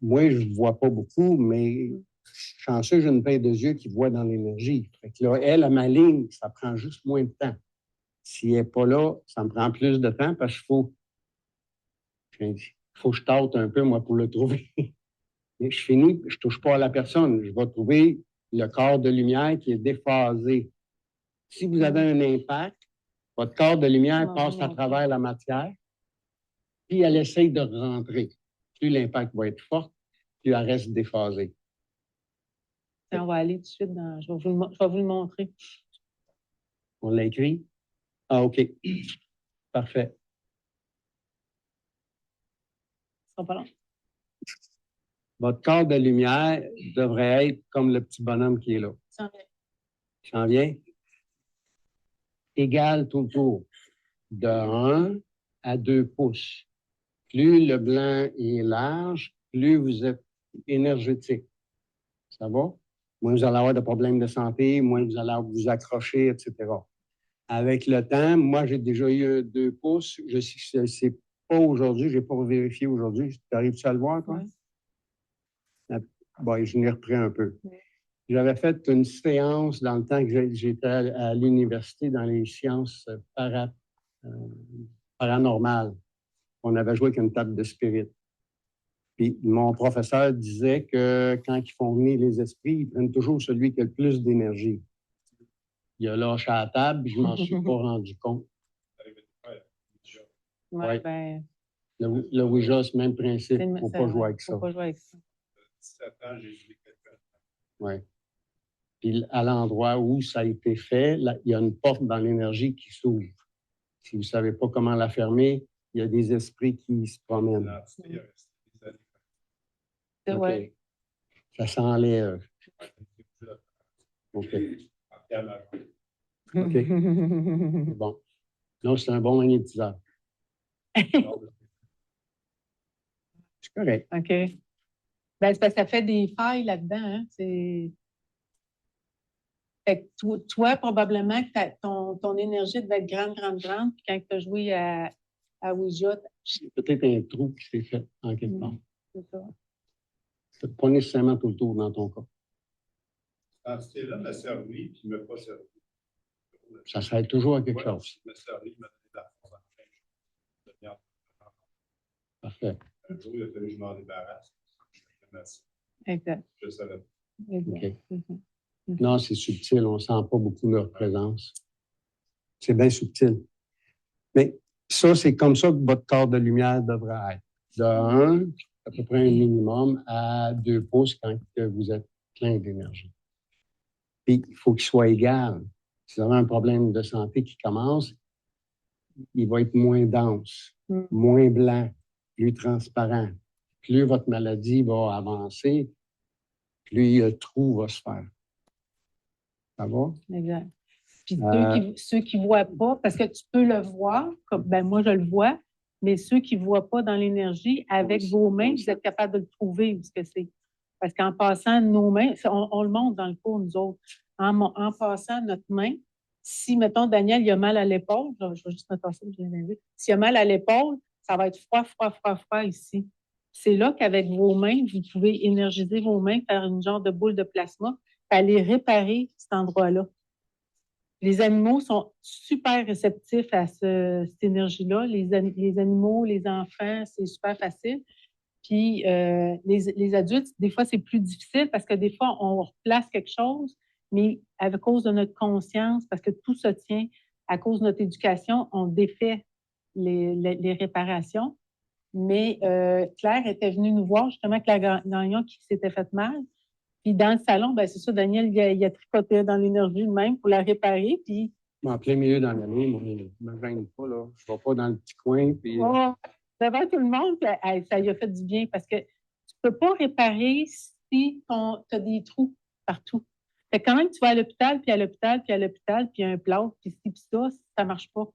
moi, je ne vois pas beaucoup, mais je suis chanceux, j'ai une paire de yeux qui voit dans l'énergie. Fait que là, elle, à ma ligne, ça prend juste moins de temps. Si elle n'est pas là, ça me prend plus de temps parce qu'il faut que je tâte un peu, moi, pour le trouver. Mais je finis, je ne touche pas à la personne. Je vais trouver le corps de lumière qui est déphasé. Si vous avez un impact, votre corps de lumière passe à travers la matière, puis elle essaye de rentrer. Plus l'impact va être fort, plus elle reste déphasée. On va aller tout de suite dans. Je vais vous le montrer. On l'a écrit? Ah, OK. Parfait. Ça sera pas long. Votre corps de lumière devrait être comme le petit bonhomme qui est là. Ça Ça en vient? Égal tout le tour. De 1 à 2 pouces. Plus le blanc est large, plus vous êtes énergétique. Ça va? Moins vous allez avoir de problèmes de santé, moins vous allez vous accrocher, etc. Avec le temps, moi, j'ai déjà eu 2 pouces. Je ne sais pas aujourd'hui, je n'ai pas vérifié aujourd'hui. Tu arrives-tu à le voir, toi? Oui. Bon, je l'ai repris un peu. Oui. J'avais fait une séance dans le temps que j'étais à l'université dans les sciences paranormales. On avait joué avec une table de spirit. Puis mon professeur disait que quand ils font venir les esprits, ils prennent toujours celui qui a le plus d'énergie. Il a lâché à la table, puis je ne m'en suis pas rendu compte. Ouais, ben, Le Ouija, c'est le même principe. Il ne faut pas jouer avec ça. Faut pas jouer avec ça. 17 ans, j'ai joué quelqu'un. Oui. Puis à l'endroit où ça a été fait, là, il y a une porte dans l'énergie qui s'ouvre. Si vous ne savez pas comment la fermer, il y a des esprits qui se promènent. L'entité est restée des années. C'est OK. ouais. Ça s'enlève. OK. OK. Bon. Non, c'est un bon magnétiseur. C'est correct. OK. Ben, c'est parce que ça fait des failles là-dedans. Hein? Fait que toi, probablement que ton énergie devait être grande, grande, grande. Puis quand tu as joué à Ouija, C'est peut-être un trou qui s'est fait en quelque part. c'est ça. C'est pas nécessairement tout le tour dans ton cas. L'entité-là m'a servi, puis il ne m'a pas servi. Ça sert toujours à quelque Ouais, chose. il m'a servi, il m'a donné de la force en fin. Parfait. Un jour, il a fallu que je m'en débarrasse. Merci. Exact. Je savais pas. Exact. OK. Non, c'est subtil. On ne sent pas beaucoup leur présence. C'est bien subtil. Mais ça, c'est comme ça que votre corps de lumière devrait être. De 1, à peu près un minimum, à 2 pouces quand vous êtes plein d'énergie. Puis, il faut qu'il soit égal. Si vous avez un problème de santé qui commence, il va être moins dense, moins blanc, plus transparent. Plus votre maladie va avancer, plus le trou va se faire. Ça va? Exact. Puis ceux qui ne voient pas, parce que tu peux le voir, comme ben moi je le vois, mais ceux qui ne voient pas dans l'énergie, avec vos mains, vous êtes capable de le trouver où ce que c'est. Parce qu'en passant nos mains, on le montre dans le cours, nous autres, en passant notre main, si, mettons, Daniel, il a mal à l'épaule, je vais juste mettre ça, je l'ai vu. S'il a mal à l'épaule, ça va être froid, froid, froid, froid ici. C'est là qu'avec vos mains, vous pouvez énergiser vos mains, faire une genre de boule de plasma, aller réparer cet endroit-là. Les animaux sont super réceptifs à cette énergie-là. Les animaux, les enfants, c'est super facile. Puis les adultes, des fois, c'est plus difficile parce que des fois, on replace quelque chose, mais à cause de notre conscience, parce que tout se tient à cause de notre éducation, on défait les réparations. Mais Claire était venue nous voir, justement, Claire Gagnon qui s'était fait mal. Puis dans le salon, ben c'est ça, Daniel, il a tricoté dans l'énergie même pour la réparer. Puis En plein milieu dans l'année, moi, je ne me gêne pas, là. Je ne vais pas dans le petit coin. Puis, devant tout le monde, ça lui a fait du bien parce que tu ne peux pas réparer si tu as des trous partout. Fait que quand même, tu vas à l'hôpital, puis à l'hôpital, puis à l'hôpital, puis un plâtre, puis ci, puis ça ne marche pas.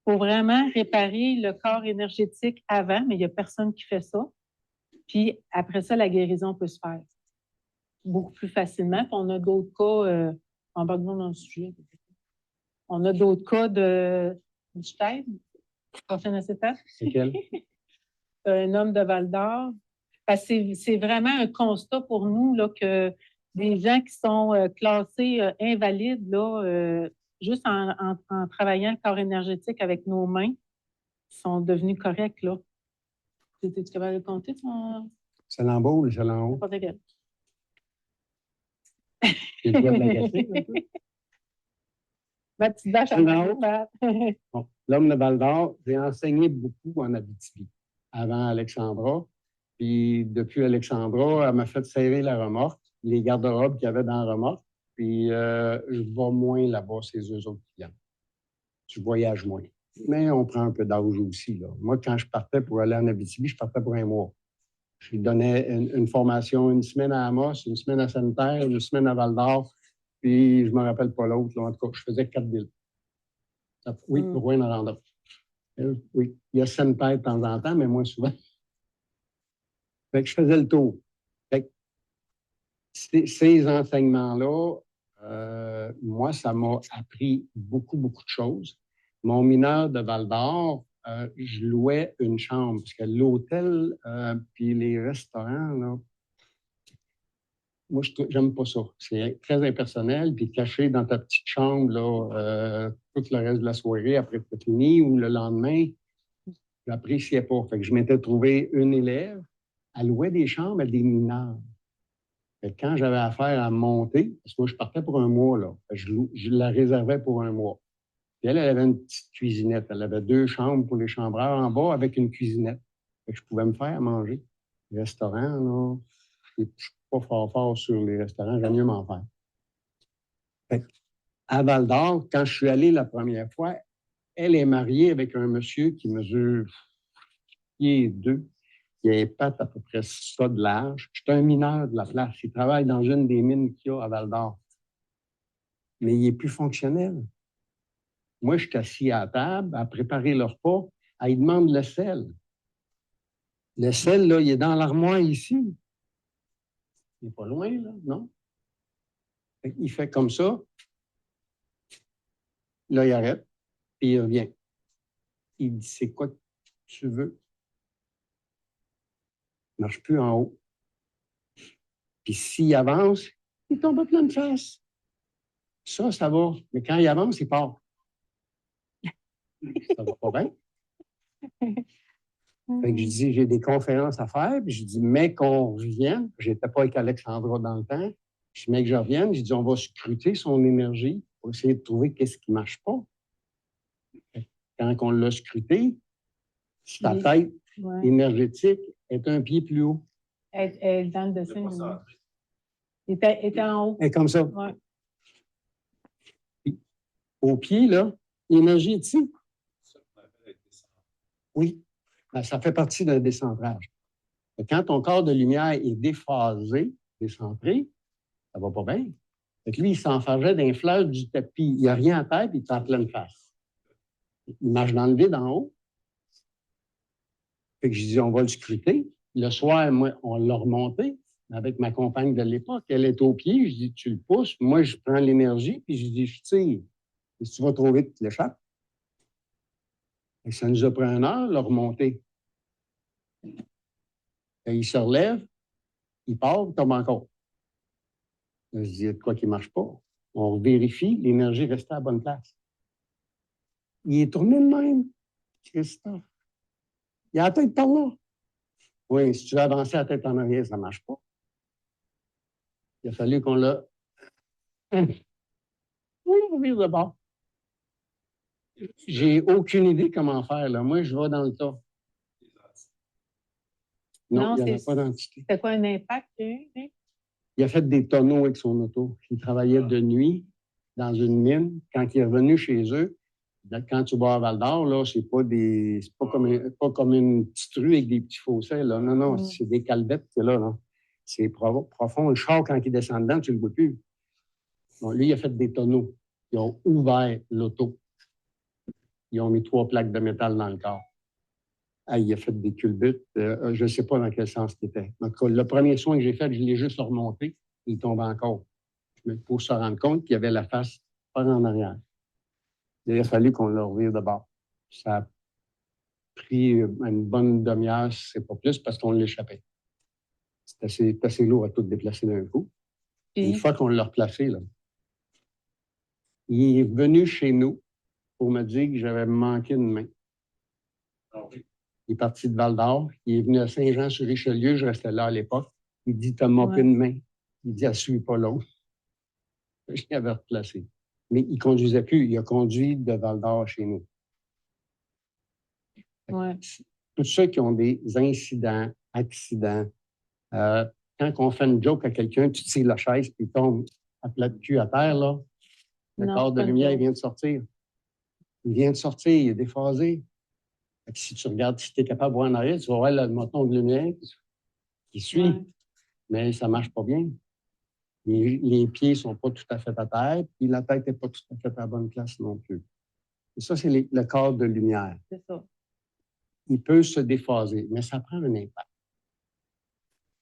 Il faut vraiment réparer le corps énergétique avant, mais il n'y a personne qui fait ça. Puis après ça, la guérison peut se faire beaucoup plus facilement. Puis on a d'autres cas, embarquons dans le sujet. On a d'autres cas je t'aide? Prochaine étape. C'est quel? Un homme de Val-d'Or. Parce que c'est vraiment un constat pour nous là, que des gens qui sont classés invalides, là, juste en travaillant le corps énergétique avec nos mains, sont devenus corrects. Là. Es-tu capable de compter? C'est en bas ou c'est en haut? N'importe quel. Tu dois te l'agacer, un peu? Ma petite vache à Non. main. Bon, l'homme de Val-d'Or, j'ai enseigné beaucoup en Abitibi avant Alexandra. Puis depuis Alexandra, elle m'a fait serrer la remorque, les garde-robes qu'il y avait dans la remorque. Puis je vais moins là-bas, ces eux autres clients. Je voyage moins. Mais on prend un peu d'âge aussi. Là. Moi, quand je partais pour aller en Abitibi, je partais pour un mois. Je lui donnais une formation, une semaine à Amos, une semaine à Sainte-Terre, une semaine à Val-d'Or. Puis je ne me rappelle pas l'autre. En tout cas, je faisais 4 villes. Oui, Rouyn-Noranda. Oui, il y a Sainte-Terre de temps en temps, mais moins souvent. Fait que je faisais le tour. Fait que ces enseignements-là, moi, ça m'a appris beaucoup, beaucoup de choses. Mon mineur de Val-d'Or, je louais une chambre, parce que l'hôtel puis les restaurants, là, moi, j'aime pas ça. C'est très impersonnel, puis caché dans ta petite chambre, là, tout le reste de la soirée, après que tu fini, ou le lendemain, j'appréciais pas. Fait que je m'étais trouvé une élève, elle louait des chambres à des mineurs. Fait que quand j'avais affaire à monter, parce que moi, je partais pour un mois, là, je la réservais pour un mois. Puis elle avait une petite cuisinette. Elle avait 2 chambres pour les chambreurs en bas avec une cuisinette. Fait que je pouvais me faire à manger. Les restaurants, là, je ne suis pas fort sur les restaurants, j'aime mieux m'en faire. Fait à Val-d'Or, quand je suis allé la première fois, elle est mariée avec un monsieur qui mesure pied 2. Il a les pattes à peu près ça de large. C'est un mineur de la place. Il travaille dans une des mines qu'il y a à Val-d'Or. Mais il est plus fonctionnel. Moi, je suis assis à la table à préparer le repas. Elle demande le sel. Le sel, là, il est dans l'armoire ici. Il n'est pas loin, là, non? Il fait comme ça. Là, il arrête. Puis il revient. Il dit, c'est quoi que tu veux? Il ne marche plus en haut. Puis s'il avance, il tombe à pleine face. Ça va. Mais quand il avance, il part. Ça va pas bien. Fait que je dis, j'ai des conférences à faire. Puis je dis, mais qu'on revienne. J'étais pas avec Alexandra dans le temps. Je dis, mais que je revienne. Je dis, on va scruter son énergie pour essayer de trouver qu'est-ce qui marche pas. Quand on l'a scruté, sa tête énergétique est un pied plus haut. Elle est dans le dessin. Il était en haut. Elle est comme ça. Ouais. Au pied, là, l'énergie est ici. Oui, ça fait partie d'un décentrage. Et quand ton corps de lumière est déphasé, décentré, ça va pas bien. Fait que lui, il s'enfargeait d'un fleur du tapis. Il n'y a rien à terre, puis il est en pleine face. Il marche dans le vide en haut. Fait que je dis, on va le scruter. Le soir, moi, on l'a remonté avec ma compagne de l'époque. Elle est au pied. Je dis, tu le pousses. Moi, je prends l'énergie, puis je dis, je tire. Et si tu vas trop vite, tu l'échappes. Et ça nous a pris 1 heure, le remonter. Et il se relève, il part, il tombe encore. Je dis, il y a de quoi qui ne marche pas. On vérifie, l'énergie restait à la bonne place. Il est tourné de même, Christophe. Il a la tête par là. Oui, si tu veux avancer la tête en arrière, ça ne marche pas. Il a fallu qu'on l'a... Oui, on vire de bord. J'ai aucune idée comment faire, là. Moi, je vais dans le tas. Non, il n'y en a pas d'entité. C'était quoi un impact qu'il y a eu? Hein? Il a fait des tonneaux avec son auto. Il travaillait de nuit dans une mine. Quand il est revenu chez eux, quand tu vas à Val-d'Or, là, c'est pas comme une petite rue avec des petits fossés, là. Non, non, c'est des calbettes que là. C'est profond. Le char, quand il descend dedans, tu ne le vois plus. Bon, lui, il a fait des tonneaux. Ils ont ouvert l'auto. Ils ont mis 3 plaques de métal dans le corps. Ah, il a fait des culbutes. Je ne sais pas dans quel sens c'était. En tout cas, le premier soin que j'ai fait, je l'ai juste remonté. Il tombait encore. Pour se rendre compte qu'il y avait la face pas en arrière. Il a fallu qu'on le revire de bord. Ça a pris une bonne demi-heure, si c'est pas plus, parce qu'on l'échappait. C'est assez lourd à tout déplacer d'un coup. Une fois qu'on l'a replacé, là, il est venu chez nous pour me dire que j'avais manqué une main. Ah oui. Il est parti de Val-d'Or. Il est venu à Saint-Jean-sur-Richelieu. Je restais là à l'époque. Il dit, t'as manqué une main. Il dit, elle ne suit pas l'autre. Je l'avais replacé. Mais il ne conduisait plus. Il a conduit de Val-d'Or chez nous. Ouais. Tous ceux qui ont des incidents, accidents, quand on fait une joke à quelqu'un, tu tires la chaise puis il tombe à plat de cul à terre, là, le corps de lumière, il vient de sortir. Il vient de sortir, il est déphasé. Fait que si tu regardes, si tu es capable de voir en arrière, tu vas voir le moton de lumière qui suit, mais ça ne marche pas bien. Les pieds ne sont pas tout à fait à terre, puis la tête n'est pas tout à fait à la bonne place non plus. Et ça, c'est le corps de lumière. C'est ça. Il peut se déphaser, mais ça prend un impact.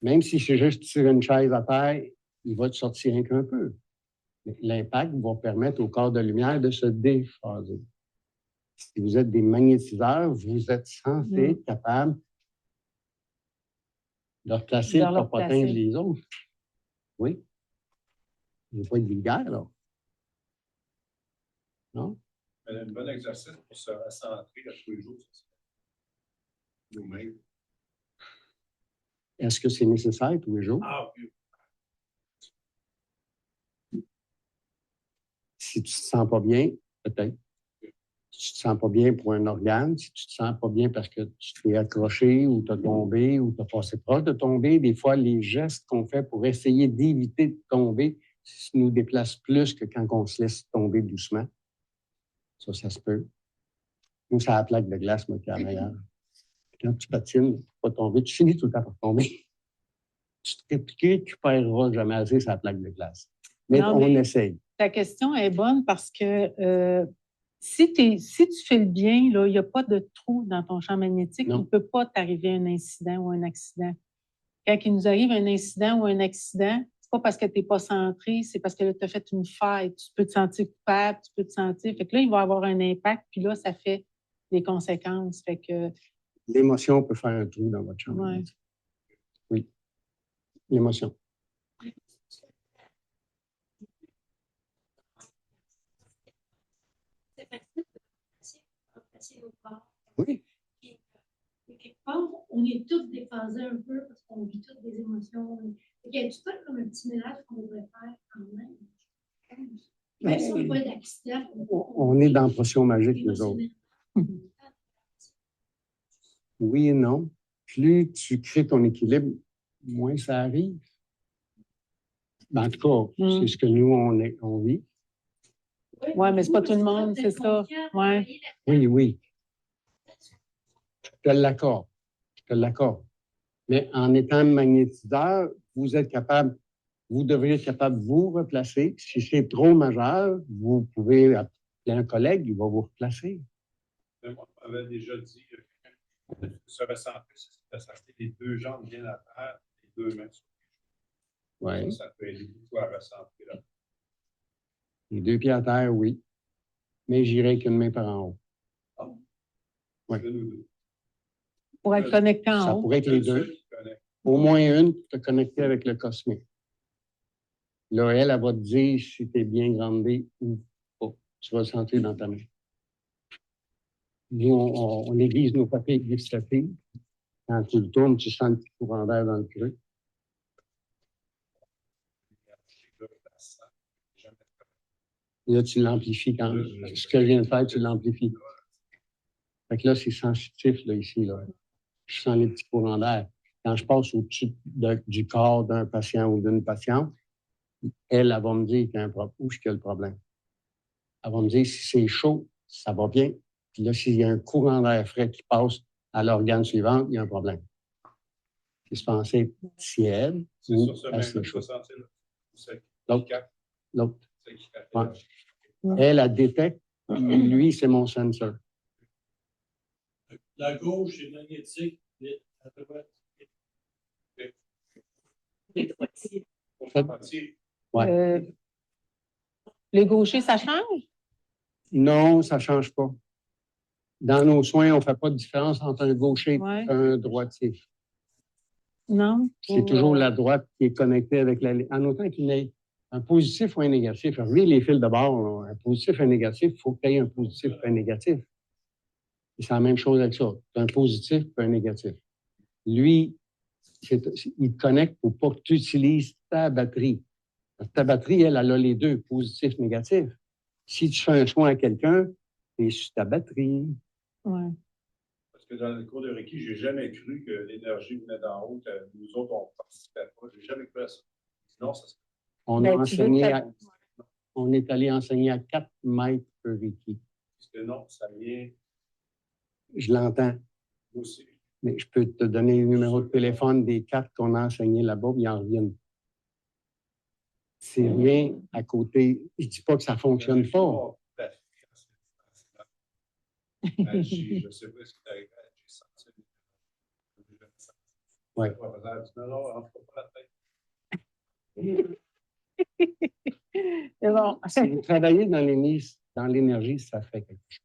Même si c'est juste tirer une chaise à terre, il va te sortir un peu. L'impact va permettre au corps de lumière de se déphaser. Si vous êtes des magnétiseurs, vous êtes censé être capable de replacer le popotin des autres. Oui. Il ne faut pas être vulgaire, là. Non? Un bon exercice pour se recentrer à tous les jours. Nous-mêmes. Est-ce que c'est nécessaire tous les jours? Ah oui. Si tu ne te sens pas bien, peut-être. Si tu ne te sens pas bien pour un organe, si tu ne te sens pas bien parce que tu t'es accroché ou tu as tombé ou tu as passé proche de tomber, des fois, les gestes qu'on fait pour essayer d'éviter de tomber nous déplacent plus que quand on se laisse tomber doucement. Ça se peut. Nous, c'est la plaque de glace, moi, qui est la meilleure. Quand tu patines, tu ne peux pas tomber. Tu finis tout le temps par tomber. Tu te récupéreras jamais assez sur la plaque de glace. Mais on essaye. Ta question est bonne parce que si tu fais le bien, là, il n'y a pas de trou dans ton champ magnétique, il ne peut pas t'arriver un incident ou un accident. Quand il nous arrive un incident ou un accident, c'est pas parce que tu n'es pas centré, c'est parce que tu as fait une faille. Tu peux te sentir coupable, tu peux te sentir. Fait que là, il va avoir un impact, puis là, ça fait des conséquences. Fait que l'émotion peut faire un trou dans votre champ magnétique. Oui. L'émotion. C'est facile de passer au corps. Oui. Quelque part, on est tous déphasés un peu parce qu'on vit toutes des émotions. Il y a tout comme un petit ménage qu'on devrait faire quand même. Même si on n'a pas d'accident. On est dans la potion magique, nous autres. Oui et non. Plus tu crées ton équilibre, moins ça arrive. En tout cas, c'est ce que nous, on vit. Oui, mais c'est pas tout le monde, c'est ça. Ouais. Oui. Je te l'accorde. Mais en étant magnétiseur, vous devriez être capable de vous replacer. Si c'est trop majeur, vous pouvez appeler un collègue, il va vous replacer. On avait déjà dit se recentrer, c'est de les deux jambes bien à terre, les deux mains sur les genoux. Ça peut aider beaucoup à recentrer là. Les deux pieds à terre, oui. Mais j'irai qu'une main par en haut. Ah. Oui. Pour être connecté en haut. Ça pourrait être les deux. Au moins une pour te connecter avec le cosmique. Là, elle va te dire si tu es bien grandé ou pas. Tu vas le sentir dans ta main. Nous, on aiguise nos papiers gustatives. Quand tu le tournes, tu sens le petit courant d'air dans le creux. Là, tu l'amplifies quand ce que je viens de faire, tu l'amplifies. Fait que là, c'est sensitif, là, ici, là. Je sens les petits courants d'air. Quand je passe au-dessus du corps d'un patient ou d'une patiente, elle va me dire qu'il y a où est-ce qu'il y a le problème. Elle va me dire si c'est chaud, ça va bien. Puis là, s'il y a un courant d'air frais qui passe à l'organe suivant, il y a un problème. C'est se penser tiède ou assez chaud. L'autre. Ouais. Elle détecte, lui, c'est mon sensor. La gauche est magnétique, la droite Les droitiers. est Ouais. Les gauchers, ça change? Non, ça ne change pas. Dans nos soins, on ne fait pas de différence entre un gaucher et Ouais. un droitier. Non? C'est toujours la droite qui est connectée avec la ligne. En autant qu'il y ait un positif ou un négatif. Regarde les fils de bord, là. Un positif et un négatif, il faut qu'il y ait un positif et un négatif. Et c'est la même chose avec ça. Un positif et un négatif. Lui, il te connecte pour pas que tu utilises ta batterie. Parce que ta batterie, elle a les deux, positif et négatif. Si tu fais un soin à quelqu'un, tu es sur ta batterie. Ouais. Parce que dans le cours de Reiki, je n'ai jamais cru que l'énergie venait d'en haut, que nous autres, on ne participait pas. Je n'ai jamais cru à ça. Sinon, ça serait... On Ben, a tu veux enseigné, ta- on est allé enseigner à 4 mètres de Reiki. Parce que non, ça vient Je l'entends, aussi. mais je peux te donner le numéro de téléphone des 4 qu'on a enseigné là-bas, puis ils en reviennent. C'est rien à côté. Je ne dis pas que ça ne fonctionne pas. Je ne sais pas ce qui est arrivé. J'ai senti. Ouais. Non, non, rentre pas la tête. C'est bon. Si vous travaillez dans l'énergie, ça fait quelque chose.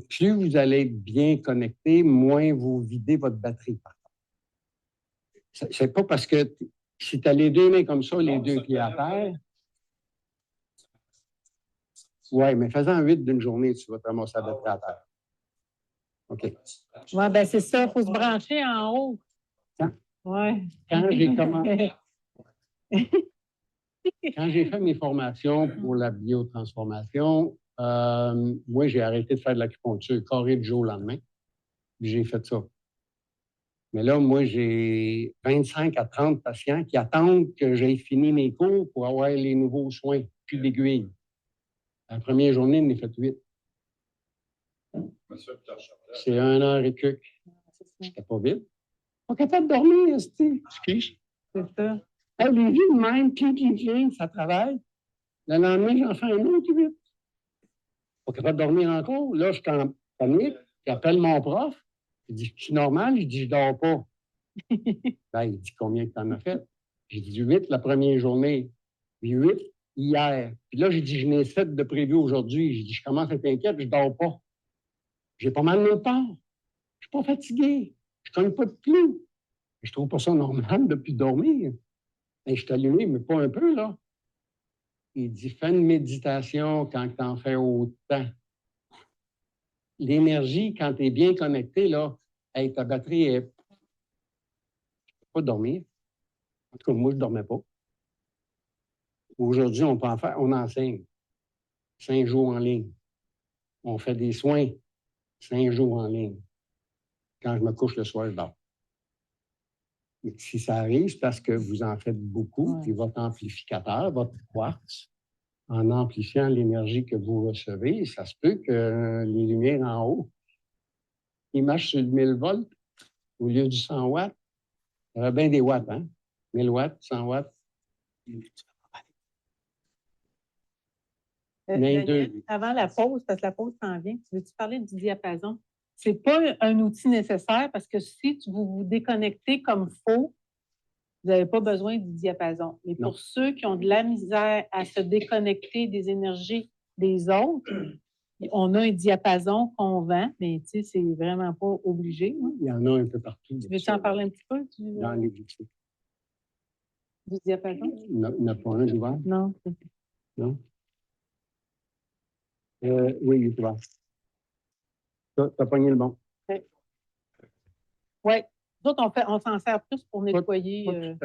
Plus vous allez être bien connecté, moins vous videz votre batterie. C'est pas parce que si tu as les deux mains comme ça, les deux pieds à terre. Oui, mais faisant 8 d'une journée, tu vas te ramasser la batterie à terre. OK. Ouais, ben c'est ça, il faut se brancher en haut. Hein? Ouais. Quand j'ai fait mes formations pour la biotransformation, moi, j'ai arrêté de faire de l'acupuncture carré du jour au lendemain. Puis j'ai fait ça. Mais là, moi, j'ai 25 à 30 patients qui attendent que j'aie fini mes cours pour avoir les nouveaux soins, puis d'aiguille. La première journée, on en a fait 8. C'est 1 heure et quelques. C'était pas vite. Pas capable de dormir, Steve. Excuse. C'est ça. Hey, les vies de même, cling, ça travaille. Le lendemain, j'en fais un autre 8. Pas capable de dormir encore. Là, je suis en panique. J'appelle mon prof. Il dit, c'est normal? Je dis, je dors pas. Ben, il dit, combien que tu en as fait? J'ai dit, 8 la première journée. Puis 8 hier. Puis là, j'ai dit, je n'ai 7 de prévu aujourd'hui. J'ai dit, je commence à être inquiète, je dors pas. J'ai pas mal de temps. Je suis pas fatigué. Je cogne pas de clous. Je trouve pas ça normal de plus dormir. Ben, je suis allumé, mais pas un peu, là. Il dit, fais une méditation quand tu en fais autant. L'énergie, quand tu es bien connecté, là, hey, ta batterie est... Tu peux pas dormir. En tout cas, moi, je ne dormais pas. Aujourd'hui, on peut en faire, on enseigne 5 jours en ligne. On fait des soins 5 jours en ligne. Quand je me couche le soir, je dors. Et si ça arrive, c'est parce que vous en faites beaucoup, puis votre amplificateur, votre quartz, en amplifiant l'énergie que vous recevez, ça se peut que les lumières en haut, ils marchent sur le 1000 volts au lieu du 100 watts. Il y aurait bien des watts, hein? 1000 watts, 100 watts. Daniel, avant la pause, parce que la pause s'en vient, tu veux-tu parler du diapason? Ce n'est pas un outil nécessaire parce que si vous vous déconnectez comme faux, vous n'avez pas besoin du diapason. Mais pour ceux qui ont de la misère à se déconnecter des énergies des autres, on a un diapason qu'on vend, mais tu sais, c'est vraiment pas obligé. Hein? Il y en a un peu partout. Tu veux-tu en parler un petit peu? Dans les boutiques. Du diapason? Il n'y en a pas un ouvert? Non. Non? Oui, il est ouvert. Tu as pogné le bon. Oui. Nous autres, on s'en sert plus pour nettoyer.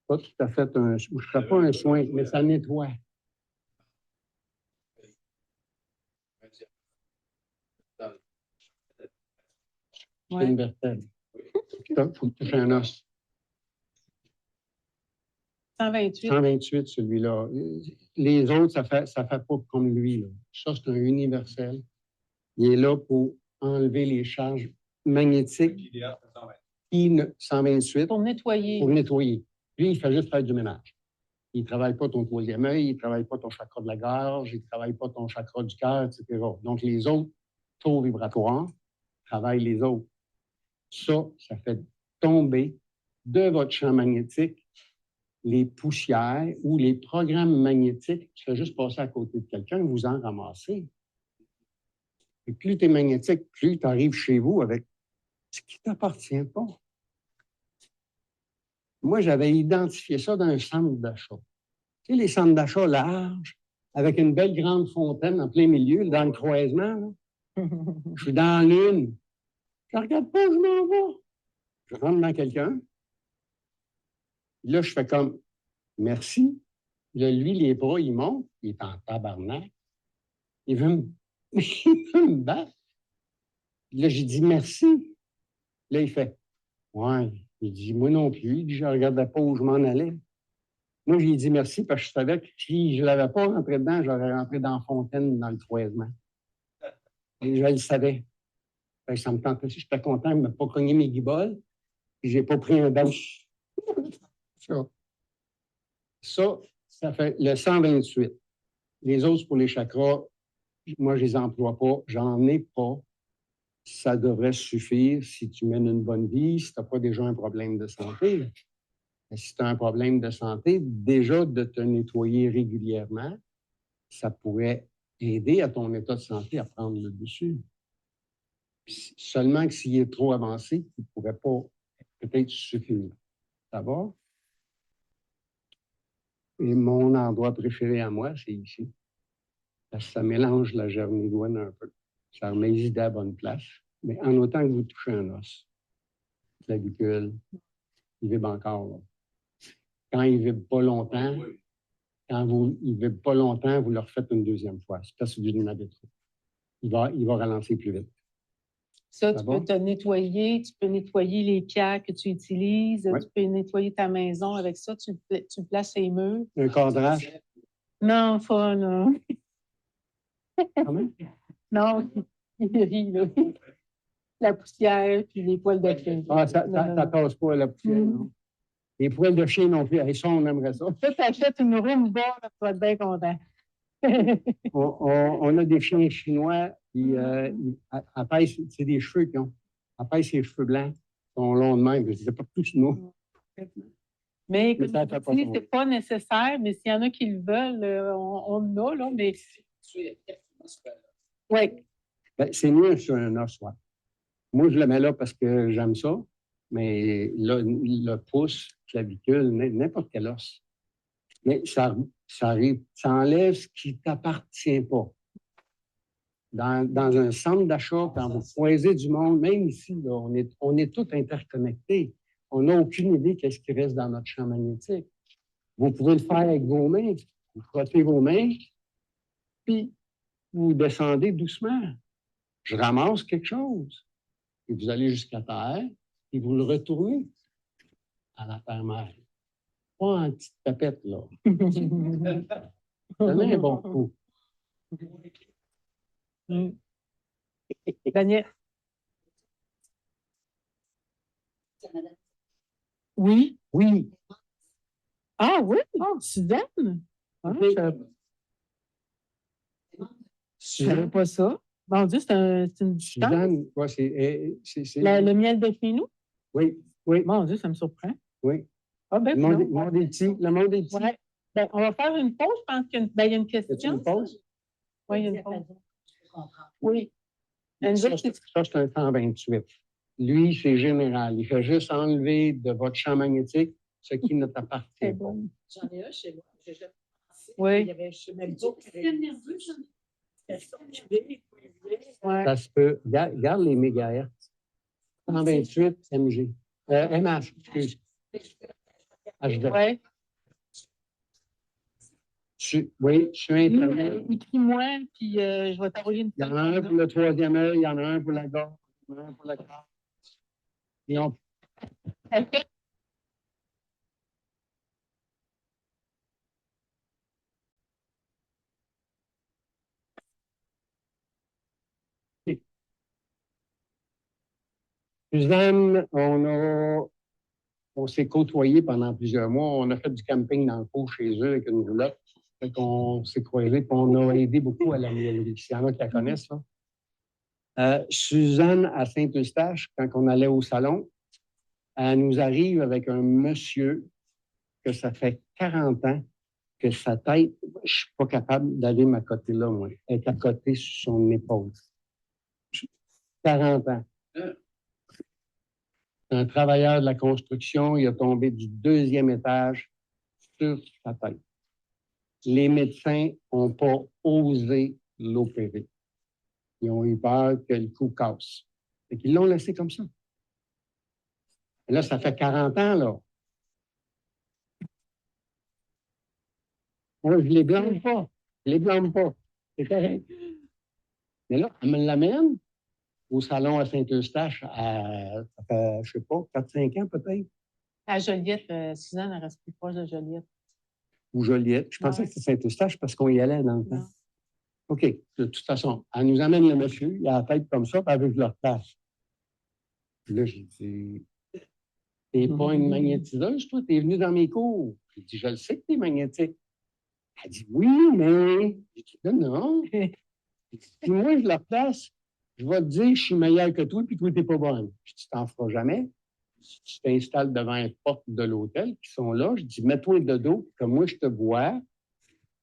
Pas tout à fait un... Je ne ferais pas un soin, mais ça nettoie. C'est une vertèbre. Il faut que tu fasses un os. 128. 128, celui-là. Les autres, ça fait pas comme lui, là. Ça, c'est un universel. Il est là pour enlever les charges magnétiques. 128. Pour nettoyer. Pour nettoyer. Lui, il fait juste faire du ménage. Il ne travaille pas ton troisième œil, il ne travaille pas ton chakra de la gorge, il ne travaille pas ton chakra du cœur, etc. Donc, les autres taux vibratoires travaillent les autres. Ça fait tomber de votre champ magnétique les poussières ou les programmes magnétiques qui font juste passer à côté de quelqu'un, vous en ramassez. Et plus tu es magnétique, plus tu arrives chez vous avec ce qui ne t'appartient pas. Moi, j'avais identifié ça dans un centre d'achat. Tu sais, les centres d'achat larges, avec une belle grande fontaine en plein milieu, dans le croisement. Là. Je suis dans l'une. Je ne regarde pas, je m'en vais. Je rentre dans quelqu'un. Là, je fais comme merci. Là, lui, les bras, il monte. Il est en tabarnak. Il veut me, il veut me battre. Là, j'ai dit merci. Là, il fait ouais. Il dit moi non plus. Il dit, je ne regardais pas où je m'en allais. Moi, j'ai dit merci parce que je savais que si je ne l'avais pas rentré dedans, j'aurais rentré dans la fontaine, dans le croisement. Et je le savais. Fait que ça me tentait aussi. J'étais content de ne pas cogner mes guiboles. Et je n'ai pas pris un bain. Ça fait le 128. Les autres, pour les chakras, moi, je ne les emploie pas. J'en ai pas. Ça devrait suffire si tu mènes une bonne vie, si tu n'as pas déjà un problème de santé. Mais si tu as un problème de santé, déjà de te nettoyer régulièrement, ça pourrait aider à ton état de santé à prendre le dessus. Puis, seulement que s'il est trop avancé, il ne pourrait pas peut-être suffire. Ça va? Et mon endroit préféré à moi, c'est ici. Parce que ça mélange la germigoine un peu. Ça remet les idées à la bonne place. Mais en autant que vous touchez un os, clavicule, il vibre encore. Là. Quand il ne vibre pas longtemps, il ne vibre pas longtemps, vous le refaites une deuxième fois. C'est parce que vous en avez trop. Il va ralentir plus vite. Ça, tu peux te nettoyer, tu peux nettoyer les pierres que tu utilises, ouais. Tu peux nettoyer ta maison avec ça, tu places les murs. Un cadrage? Non, pas, non. Comment? Non, il rit, là. La poussière, puis les poils de chien. Ah, ça tasse pas la poussière, non? Les poils de chien non plus. Et ça, on aimerait ça. Ça, t'achètes une roue bonne, tu vas être bien content. on a des chiens chinois qui apaisent, c'est des cheveux qui ont. Apaisent ses cheveux blancs, sont longs de même. C'est pas tous nous. Mais comme je dis, c'est pas nécessaire, mais s'il y en a qui le veulent, on en a, là, mais. Oui. Ben, c'est mieux sur un os, ouais. Moi, je le mets là parce que j'aime ça, mais là, le pouce, clavicule, n'importe quel os. Mais ça arrive, ça enlève ce qui ne t'appartient pas. Dans un centre d'achat, quand vous croisez du monde, même ici, là, on est tous interconnectés. On n'a aucune idée qu'est-ce qui reste dans notre champ magnétique. Vous pouvez le faire avec vos mains. Vous frottez vos mains, puis vous descendez doucement. Je ramasse quelque chose. Et vous allez jusqu'à terre, et vous le retournez à la terre-mère. Pas en petite tapette, là. Donnez un bon coup. Daniel. Oui. Oui. Ah oui? Oh, Suzanne? Ah, je ne savais pas ça. Mon Dieu, c'est une distance. Suzanne, quoi, c'est le miel de chez nous? Oui, oui. Mon Dieu, ça me surprend. Oui. Ah, ben, le monde est petit. Le monde est petit. Ouais. Ben, on va faire une pause. Je pense qu'il y a une question. Une pause? Oui, il y a une pause. Oui. Ça, c'est un 128. Lui, c'est général. Il fait juste enlever de votre champ magnétique ce qui ne t'appartient pas. Bon. J'en ai un chez moi. J'ai jamais pensé. Oui. Il y avait même pas. Ouais. Ça se peut. Regarde les mégahertz. 128 MG. MH, excuse. HD. Ouais. Oui, je suis Internet. Écris-moi, puis je vais t'envoyer une Il y en a un pour le troisième œil, il y en a un pour la gorge, il y en a un pour la gorge. Et on... Suzanne, on a On s'est côtoyés pendant plusieurs mois. On a fait du camping dans le cours chez eux avec une roulotte. Fait qu'on s'est croisés et on a aidé beaucoup à la miellerie. S'il y en a qui la connaissent, là. Suzanne, à Saint-Eustache, quand on allait au salon, elle nous arrive avec un monsieur que ça fait 40 ans que sa tête, je ne suis pas capable d'aller m'accoter là, moi. Elle est accotée sur son épaule. 40 ans. Un travailleur de la construction, il a tombé du 2e étage sur sa tête. Les médecins n'ont pas osé l'opérer. Ils ont eu peur que le cou casse. Fait qu'ils l'ont laissé comme ça. Là, ça fait 40 ans, là. Moi, je ne les blâme pas. Je ne les blâme pas. C'est correct. Mais là, elle me l'amène au salon à Saint-Eustache ça fait, je sais pas, 4-5 ans peut-être. À Joliette, Suzanne, elle reste plus proche de Joliette. Ou Joliette. Je pensais que c'était Saint-Eustache parce qu'on y allait dans le temps. OK. De toute façon, elle nous amène le monsieur, il a la tête comme ça, puis elle veut que je le replace. Puis là, j'ai dit, t'es pas une magnétiseuse, toi? T'es venu dans mes cours. J'ai dit, je le sais que t'es magnétique. Elle dit, oui, mais... J'ai dit, non. Puis moi, je le replace. Je vais te dire, je suis meilleur que toi, puis toi, t'es pas bonne. Je dis, t'en feras jamais. Tu t'installes devant les portes de l'hôtel qui sont là. Je dis, mets-toi de dos, que moi, je te vois.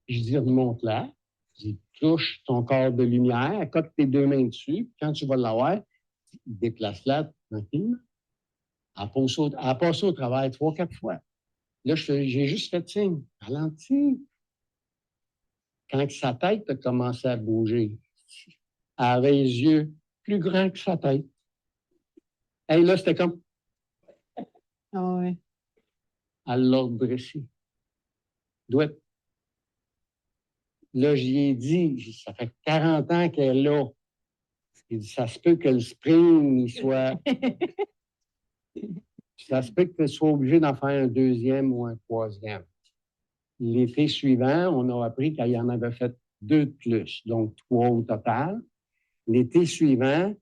Je dis, remonte là. Je dis, touche ton corps de lumière, accote tes 2 mains dessus. Puis quand tu vas l'avoir, déplace-la tranquillement. Elle a passé au travail 3-4 fois. Là, j'ai juste fait signe. Ralentis. Quand sa tête a commencé à bouger, elle avait les yeux plus grands que sa tête. Et là, c'était comme... Ah oui. Elle l'a redressé. Douette. Là, j'y ai dit, ça fait 40 ans qu'elle est là. Il dit, ça se peut que le spring, il soit... ça se peut que tu sois obligé d'en faire un 2e ou un 3e. L'été suivant, on a appris qu'elle en avait fait 2 de plus, donc 3 au total. L'été suivant,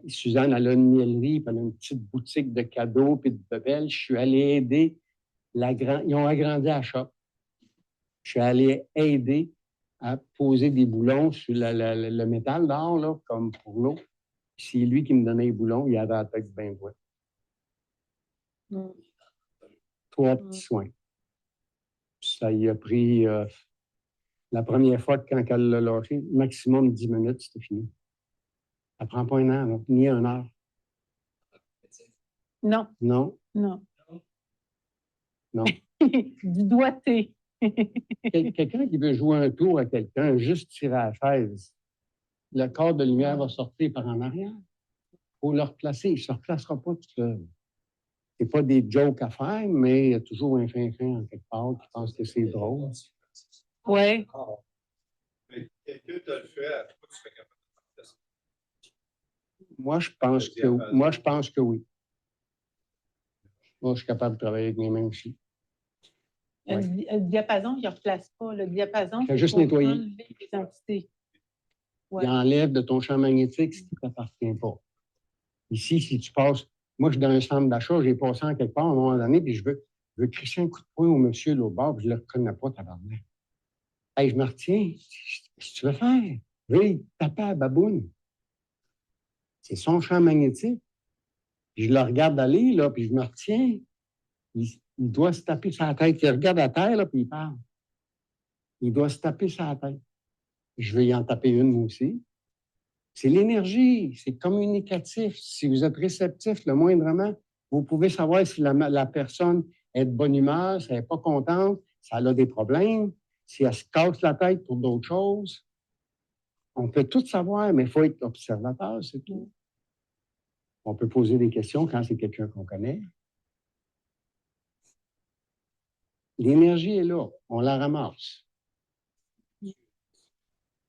Suzanne, elle a une miellerie, puis elle a une petite boutique de cadeaux puis de bebelles. Je suis allé aider ils ont agrandi la shop. Je suis allé aider à poser des boulons sur le métal d'or, là, comme pour l'eau. C'est lui qui me donnait les boulons, il avait la tête bien droite. 3 petits soins. Ça y a pris la première fois quand elle l'a lâché, maximum 10 minutes, c'était fini. Ça ne prend pas 1 heure, là, ni 1 heure. Non. Non. Non. Non. Du doigté. Quelqu'un qui veut jouer un tour à quelqu'un, juste tirer à la chaise, le corps de lumière va sortir par en arrière. Il faut le replacer. Il ne se replacera pas tout seul. Ce n'est pas des jokes à faire, mais il y a toujours un fin-fin en quelque part qui pense que c'est drôle. Oui. Quelqu'un te le fait, à toi, tu serais capable de faire ça. Moi, je pense que oui. Moi, je suis capable de travailler avec mes mains aussi. Le diapason, il ne replace pas. Le diapason, Fait juste pour nettoyer. enlever les entités. Ouais. Il enlève de ton champ magnétique ce qui ne t'appartient pas. Ici, si tu passes... Moi, je suis dans un centre d'achat, j'ai passé en quelque part à un moment donné, puis je veux crisser un coup de poing au monsieur là, au bord, puis je ne le reconnais pas, tabarnak. Hey, je me retiens. Qu'est-ce que tu veux faire? Oui, taper à baboune. C'est son champ magnétique. Puis je le regarde aller, là, puis je me retiens. Il doit se taper sur la tête. Il regarde à terre, là, puis il parle. Il doit se taper sur la tête. Je vais y en taper une, moi aussi. C'est l'énergie, c'est communicatif. Si vous êtes réceptif, le moindrement, vous pouvez savoir si la personne est de bonne humeur, si elle n'est pas contente, si elle a des problèmes, si elle se casse la tête pour d'autres choses. On peut tout savoir, mais il faut être observateur, c'est tout. On peut poser des questions quand c'est quelqu'un qu'on connaît. L'énergie est là, on la ramasse. Je ne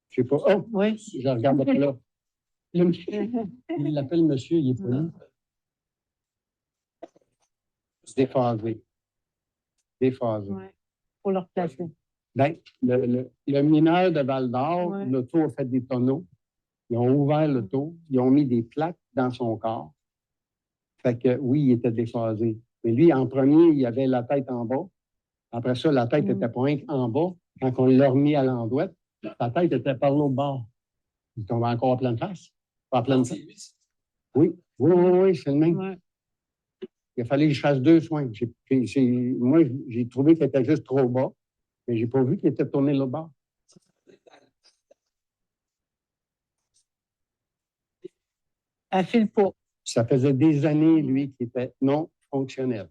sais pas. Oh, oui. Je regarde là. Il l'appelle monsieur, il est pas là. Déphasé. Déphasé. Oui. Il faut le replacer. Ben, le mineur de Val-d'Or, Ouais. l'auto a fait des tonneaux. Ils ont ouvert l'auto, ils ont mis des plaques dans son corps. Fait que oui, il était déphasé. Mais lui, en premier, il avait la tête en bas. Après ça, la tête était pointe en bas. Quand on l'a remis à l'endroit, sa tête était par l'autre bord. Il tombait encore à pleine face. Pas à pleine face. Oui, c'est le même. Ouais. Il a fallu que je fasse 2 soins. Moi, j'ai trouvé qu'il était juste trop bas, mais j'ai pas vu qu'il était tourné l'autre bord. Elle file pas. Ça faisait des années, lui, qu'il était non fonctionnel.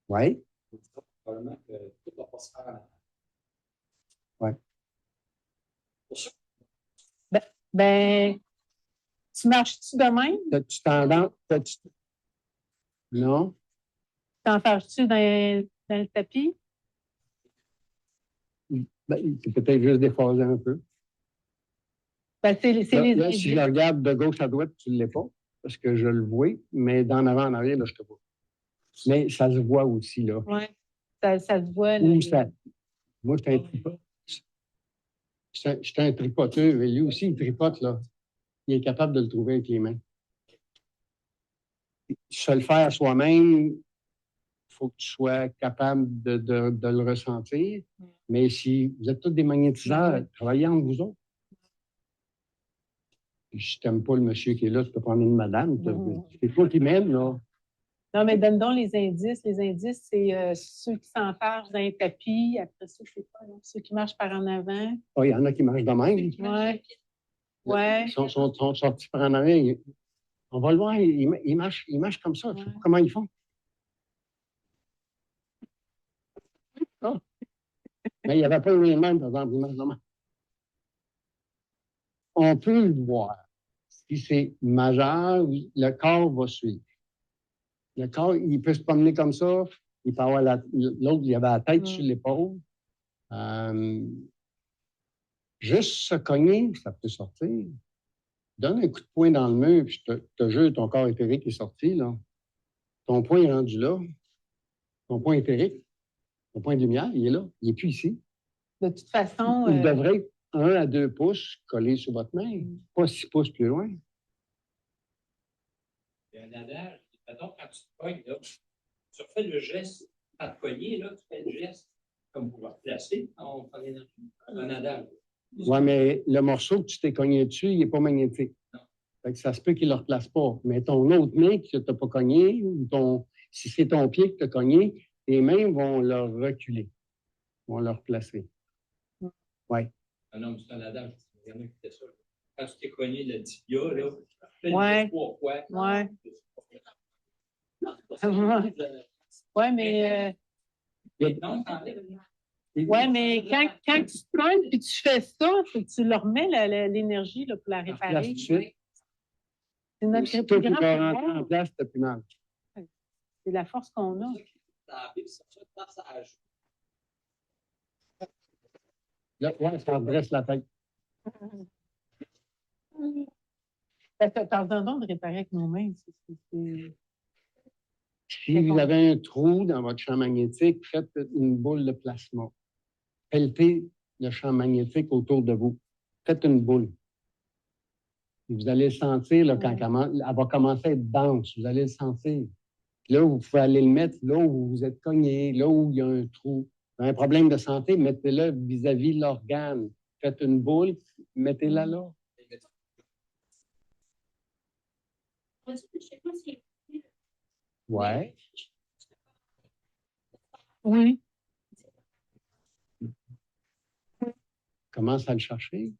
Oui. Probablement que tout va pas se faire en avant. Oui. Ben, tu marches-tu de même? T'as-tu tendance? Non? T'en fâches-tu dans le tapis? Ben, c'est peut-être juste déphasé un peu. Ben, c'est les Là, si je regarde de gauche à droite, tu ne l'es pas, parce que je le vois, mais d'en avant en arrière, là, je te vois. Mais ça se voit aussi, là. Oui, ça se voit. Là, Où ça... Moi, j'étais un tripoteur, et lui aussi, il tripote, là. Il est capable de le trouver avec les mains. Se le faire soi-même, il faut que tu sois capable de le ressentir. Mais si vous êtes tous des magnétiseurs, travaillez entre vous autres. Si tu n'aimes pas le monsieur qui est là, tu peux prendre une madame. C'est toi qui m'aimes, là. Non, mais donne donc les indices. Les indices, c'est ceux qui s'enfargent dans les tapis. Après ça, je sais pas, là, ceux qui marchent par en avant. Ah, il y en a qui marchent de même. Oui. Ouais. Ils sont sortis par en arrière. On va le voir, ils marchent comme ça. Je ne sais pas comment ils font. Ah. Mais il n'y avait pas eu les mêmes, par exemple, ils marchent de même. On peut le voir. Si c'est majeur, le corps va suivre. Le corps, il peut se promener comme ça. Il peut avoir l'autre, il avait la tête sur l'épaule. Juste se cogner, ça peut sortir. Donne un coup de poing dans le mur, puis je te jure, ton corps éthérique est sorti, là. Ton poing est rendu là. Ton point éthérique, ton point de lumière, il est là. Il n'est plus ici. De toute façon. Il devrait être 1 à 2 pouces collés sur votre main, pas 6 pouces plus loin. Il y a un adage, mettons, quand tu te cognes, là, tu refais le geste, à te cogner, là, tu fais le geste comme pour le replacer. On prend l'énergie. Un adage. Oui, mais le morceau que tu t'es cogné dessus, il n'est pas magnétique. Non. Fait que ça se peut qu'il ne le replace pas. Mais ton autre main que tu n'as pas cogné, ou si c'est ton pied que tu as cogné, tes mains vont le reculer, vont le replacer. Oui. Ah non, mais c'est un adage. Il y en a qui fait ça. Quand tu t'es cogné le tibia, là, fais Ouais. le 3 fois. Ouais. Oui, mais. Non, t'enlèves. Oui, mais quand tu te cognes et tu fais ça, tu leur remets l'énergie là, pour la réparer. C'est notre Si plus toi, tu grand vas rentrer pouvoir. en place, tu n'as plus mal. C'est la force qu'on a. Là, ouais, ça redresse la tête. Pardon de réparer avec nos mains. Si vous avez un trou dans votre champ magnétique, faites une boule de plasma. Pelletez le champ magnétique autour de vous. Faites une boule. Et vous allez le sentir là, quand elle va commencer à être dense. Vous allez le sentir. Puis là, vous pouvez aller le mettre là où vous vous êtes cogné, là où il y a un trou. Vous avez un problème de santé, mettez-le vis-à-vis l'organe. Faites une boule, mettez-la là. Ouais. Oui. Commence à le chercher.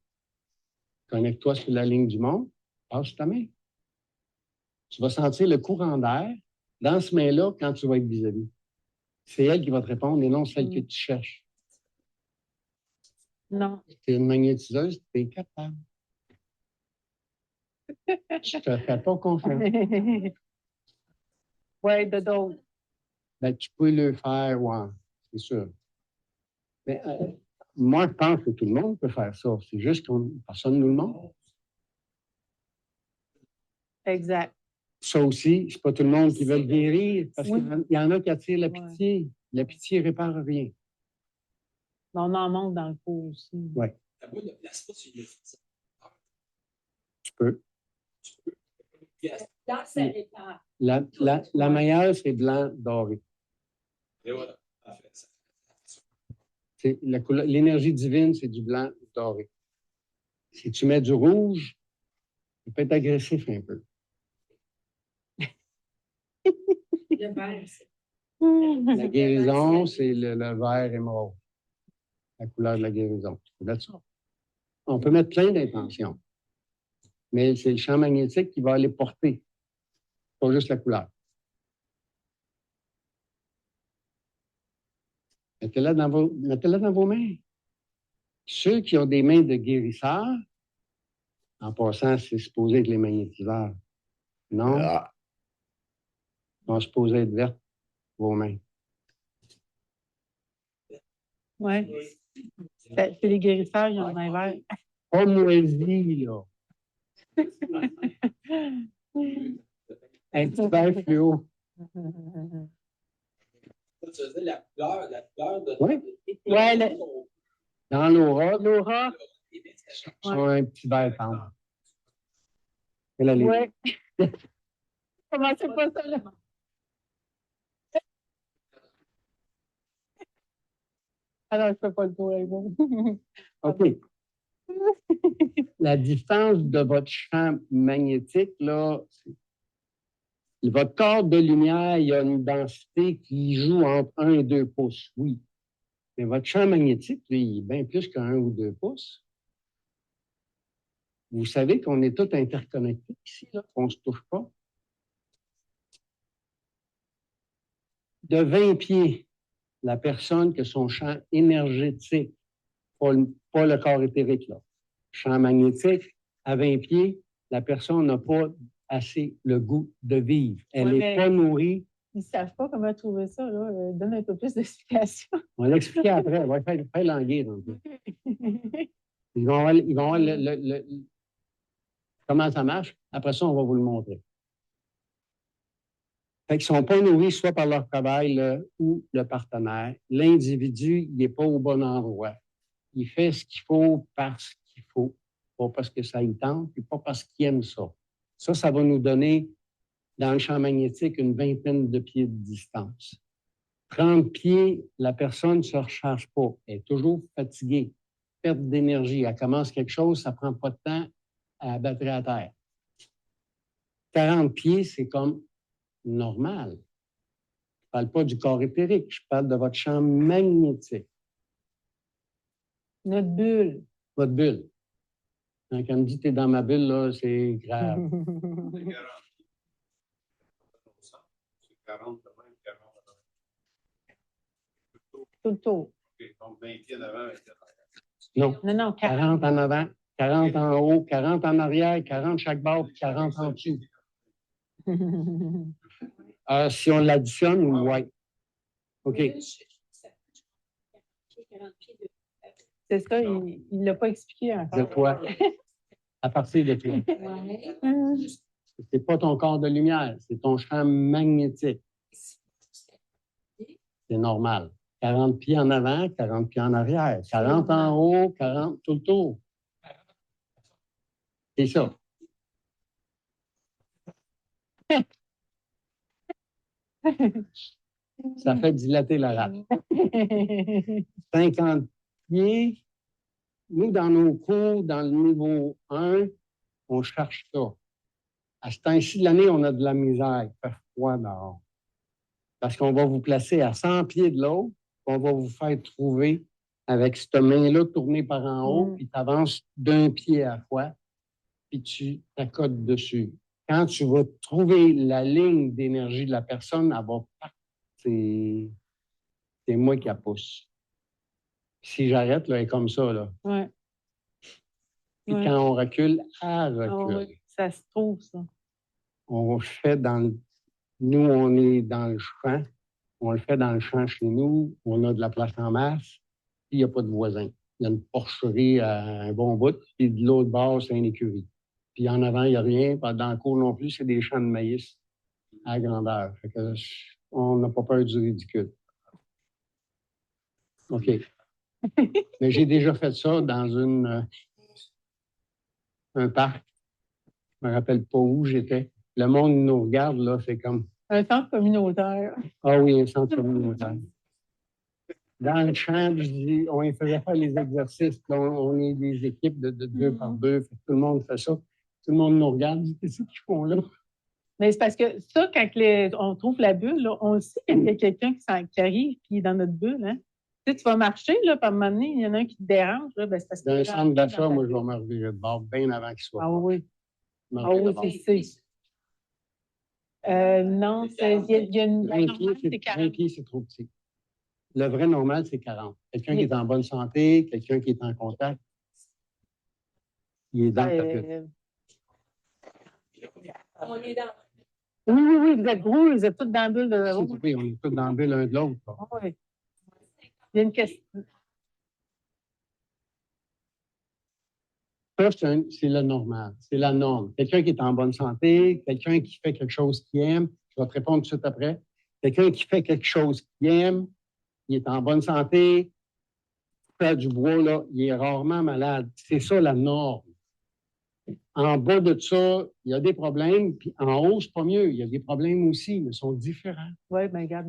Connecte-toi sur la ligne du monde. Passe ta main. Tu vas sentir le courant d'air dans ce main-là quand tu vas être vis-à-vis. C'est elle qui va te répondre et non celle que tu cherches. Non. Tu es une magnétiseuse, tu es capable. Je te fais pas confiance. Oui, de d'autres. Ben, tu peux le faire, ouais, c'est sûr. Mais moi, je pense que tout le monde peut faire ça. C'est juste que personne ne nous le montre. Exact. Ça aussi, c'est pas tout le monde qui veut le guérir, parce qu'il y en a qui attirent la pitié. La pitié répare rien. On en manque dans le pot aussi. Oui. La boule ne place pas sur une Tu peux. Dans sa répare. La meilleure, c'est blanc doré. Et voilà. Parfait. L'énergie divine, c'est du blanc doré. Si tu mets du rouge, il peut être agressif un peu. Le vert, c'est. La guérison, c'est le vert émeraude. La couleur de la guérison. On peut mettre plein d'intentions. Mais c'est le champ magnétique qui va les porter, pas juste la couleur. Mettez-la dans vos mains. Ceux qui ont des mains de guérisseurs, en passant, c'est supposé être les magnétiseurs. Non? Ils sont supposés être vertes, vos mains. Oui. C'est les guérisseurs, ils ont un vert. Pas moisi, là. Un petit vert fluo. Tu veux dire la couleur de. Oui. Ouais, Dans l'aura, l'aura. ils ont un petit vert tendre. Oui. Comment c'est pas ça, là? Alors, je ne peux pas le tour avec vous. OK. La distance de votre champ magnétique, là, votre corps de lumière, il y a une densité qui joue entre 1 et 2 pouces, oui. Mais votre champ magnétique, lui, il est bien plus qu'1 ou 2 pouces. Vous savez qu'on est tous interconnectés ici, là, qu'on ne se touche pas. De 20 pieds, la personne que son champ énergétique, pas le corps éthérique, là, champ magnétique, à 20 pieds, la personne n'a pas assez le goût de vivre. Elle n'est pas nourrie. Ils ne savent pas comment trouver ça. Là. Donne un peu plus d'explications. On va l'expliquer après. On va faire languir un peu. Ils vont voir comment ça marche. Après ça, on va vous le montrer. Fait qu'ils ne sont pas nourris soit par leur travail ou le partenaire. L'individu, il n'est pas au bon endroit. Il fait ce qu'il faut parce qu'il faut, pas parce que ça lui tente, et pas parce qu'il aime ça. Ça va nous donner, dans le champ magnétique, une vingtaine de pieds de distance. 30 pieds, la personne ne se recharge pas. Elle est toujours fatiguée, perte d'énergie. Elle commence quelque chose, ça ne prend pas de temps à la batterie à terre. 40 pieds, c'est comme normal. Je ne parle pas du corps éthérique, je parle de votre champ magnétique. Notre bulle. Votre bulle. Quand on me dit « t'es dans ma bulle », là, c'est grave. C'est 40 de même, 40 de même. Tout le tour. OK, donc 20 pieds en avant, 20 pieds en arrière. Non. Non, 40 en avant, 40 en haut, 40 en arrière, 40 chaque bord, puis 40 en dessous. Si on l'additionne, oui. OK. C'est ça, il ne l'a pas expliqué encore. De toi. À partir de toi. C'est pas ton corps de lumière, c'est ton champ magnétique. C'est normal. 40 pieds en avant, 40 pieds en arrière, 40 en haut, 40 tout le tour. C'est ça. Ça fait dilater la rate. 50 pieds. Nous, dans nos cours, dans le niveau 1, on cherche ça. À ce temps-ci de l'année, on a de la misère. Il fait froid dehors. Parce qu'on va vous placer à 100 pieds de l'eau, on va vous faire trouver avec cette main-là tournée par en haut, puis tu avances d'un pied à la fois, puis tu t'accotes dessus. Quand tu vas trouver la ligne d'énergie de la personne, elle va partir. C'est moi qui la pousse. Si j'arrête, là, elle est comme ça, là. Ouais. Puis quand on recule, elle recule. Oh, oui. Ça se trouve, ça. On fait nous, on est dans le champ. On le fait dans le champ chez nous. On a de la place en masse. Puis il n'y a pas de voisins. Il y a une porcherie à un bon bout. Puis de l'autre bord, c'est une écurie. Puis en avant, il n'y a rien. Puis dans le cours non plus, c'est des champs de maïs à grandeur. Fait que on n'a pas peur du ridicule. OK. Mais j'ai déjà fait ça dans un parc. Je ne me rappelle pas où j'étais. Le monde nous regarde, là, c'est comme... Un centre communautaire. Ah oui, un centre communautaire. Dans le champ, je dis, on faisait faire les exercices. Là, on est des équipes de 2 par 2. Tout le monde fait ça. Tout le monde nous regarde. Qu'est-ce qu'ils font là? Mais c'est parce que ça, quand on trouve la bulle, là, on sait qu'il y a quelqu'un qui arrive qui est dans notre bulle. Hein? Tu vas marcher, là, puis à un moment donné, il y en a un qui te dérange. Là, ben, c'est parce Dans un que centre d'achat, moi, je vais me revirer de bord bien avant qu'il soit. Ah oui. Me Ah revirer oui, de bord. c'est. Non, il y a une. 20 normale, pieds, c'est 40. 20 pieds, c'est trop petit. Le vrai normal, c'est 40. Quelqu'un qui Oui. est en bonne santé, quelqu'un qui est en contact, il est dans ta bulle. On est dans. Oui, vous êtes gros, vous êtes tous dans la bulle de. Oui, on est tous dans la bulle l'un de l'autre. Ah oui. Il y a une question. Ça, c'est le normal, c'est la norme. Quelqu'un qui est en bonne santé, quelqu'un qui fait quelque chose qu'il aime, je vais te répondre tout de suite après. Quelqu'un qui fait quelque chose qu'il aime, il est en bonne santé, fait du bois, là, il est rarement malade. C'est ça la norme. En bas de ça, il y a des problèmes, puis en haut, c'est pas mieux. Il y a des problèmes aussi, mais ils sont différents. Oui, bien, regarde,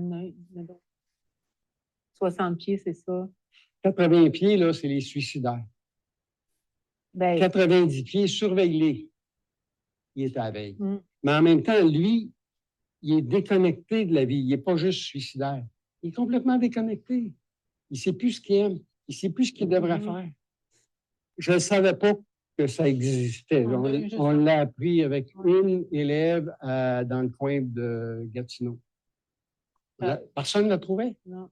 60 pieds, c'est ça. 80 pieds, là, c'est les suicidaires. Ben, 90 pieds, surveille-les. Il est à la veille. Mais en même temps, lui, il est déconnecté de la vie. Il n'est pas juste suicidaire. Il est complètement déconnecté. Il ne sait plus ce qu'il aime. Il ne sait plus ce qu'il devrait faire. Je ne savais pas que ça existait. On l'a appris avec une élève dans le coin de Gatineau. Personne ne l'a trouvé. Non.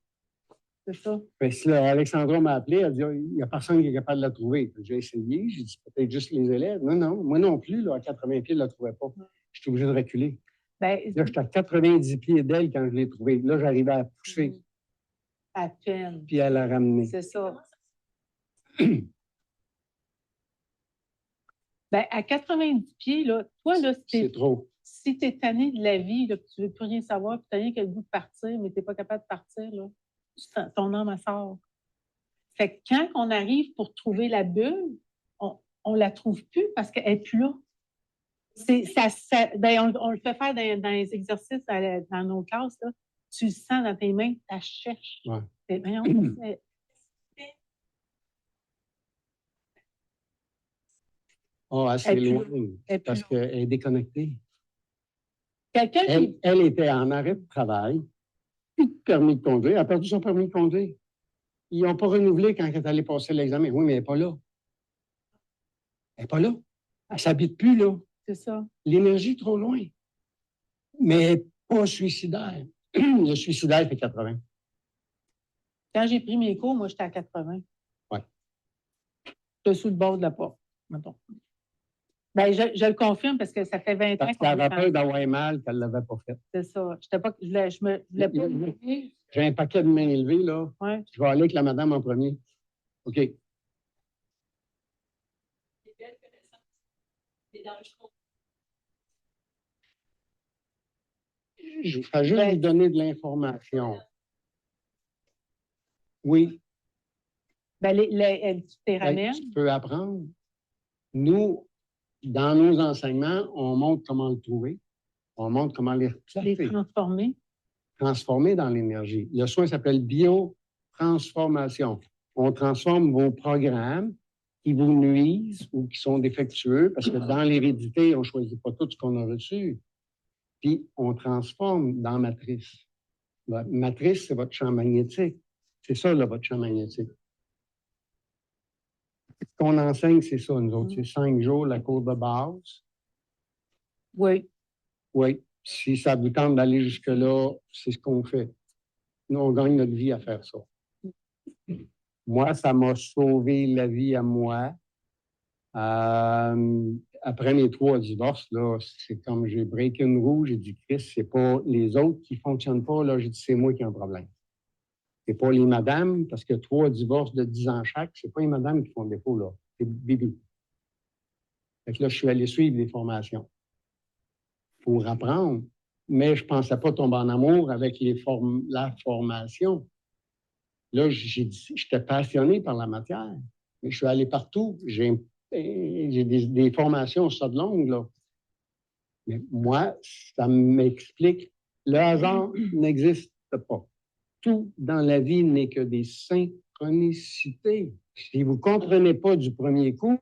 C'est ça. Si Alexandra m'a appelé, elle dit il n'y a personne qui est capable de la trouver. J'ai essayé, j'ai dit peut-être juste les élèves. Non, moi non plus, là, à 80 pieds, je ne la trouvais pas. J'étais obligé de reculer. Ben, là, j'étais à 90 pieds d'elle quand je l'ai trouvée. Là, j'arrivais à pousser. À peine. Puis elle l'a ramenée. C'est ça. Ben, à 90 pieds, là, toi, là, c'est trop. Si tu es tanné de la vie, là, que tu ne veux plus rien savoir, puis tu n'as rien qu'à le goût de partir, mais tu n'es pas capable de partir, là, ton âme sort. Fait que quand on arrive pour trouver la bulle, on ne la trouve plus parce qu'elle n'est plus là. On le fait faire dans les exercices dans nos classes. Là. Tu le sens dans tes mains, tu la cherches. Ouais. C'est loin parce qu'elle est déconnectée. Elle était en arrêt de travail, plus de permis de conduire. Elle a perdu son permis de conduire. Ils n'ont pas renouvelé quand elle est allée passer l'examen. Oui, mais elle n'est pas là. Elle n'est pas là. Elle ne s'habite plus là. C'est ça. L'énergie est trop loin. Mais pas suicidaire. Le suicidaire fait 80. Quand j'ai pris mes cours, moi, j'étais à 80. Oui. J'étais sous le bord de la porte, mettons. Ben, je le confirme parce que ça fait 20 ans. Parce qu'elle avait peur d'avoir mal qu'elle ne l'avait pas fait. C'est ça. Je voulais pas. J'ai un paquet de mains élevées, là. Ouais. Je vais aller avec la madame en premier. OK. Des belles connaissances. Des dangereux. Je vais juste vous donner de l'information. Oui. Ben, tu t'es ramènes. Tu peux apprendre. Nous, dans nos enseignements, on montre comment le trouver. On montre comment les replacer. Les transformer. Transformer dans l'énergie. Le soin s'appelle biotransformation. On transforme vos programmes qui vous nuisent ou qui sont défectueux, parce que dans l'hérédité, on ne choisit pas tout ce qu'on a reçu. Puis, on transforme dans matrice. La matrice, c'est votre champ magnétique. C'est ça, là, votre champ magnétique. Ce qu'on enseigne, c'est ça, nous autres. C'est 5 jours, la cour de base. Oui. Oui. Si ça vous tente d'aller jusque-là, c'est ce qu'on fait. Nous, on gagne notre vie à faire ça. Moi, ça m'a sauvé la vie à moi. Après mes 3 divorces, là, c'est comme j'ai breaké une roue, j'ai dit, Chris, c'est pas les autres qui ne fonctionnent pas, là, j'ai dit, c'est moi qui ai un problème. C'est pas les madames, parce que 3 divorces de 10 ans chaque, c'est pas les madames qui font défaut, là. C'est bébé. Fait que là, je suis allé suivre des formations pour apprendre, mais je ne pensais pas tomber en amour avec la formation. Là, j'étais passionné par la matière, mais je suis allé partout. J'ai des formations ça de longue, là. Mais moi, ça m'explique, le hasard n'existe pas. Tout dans la vie n'est que des synchronicités. Si vous ne comprenez pas du premier coup,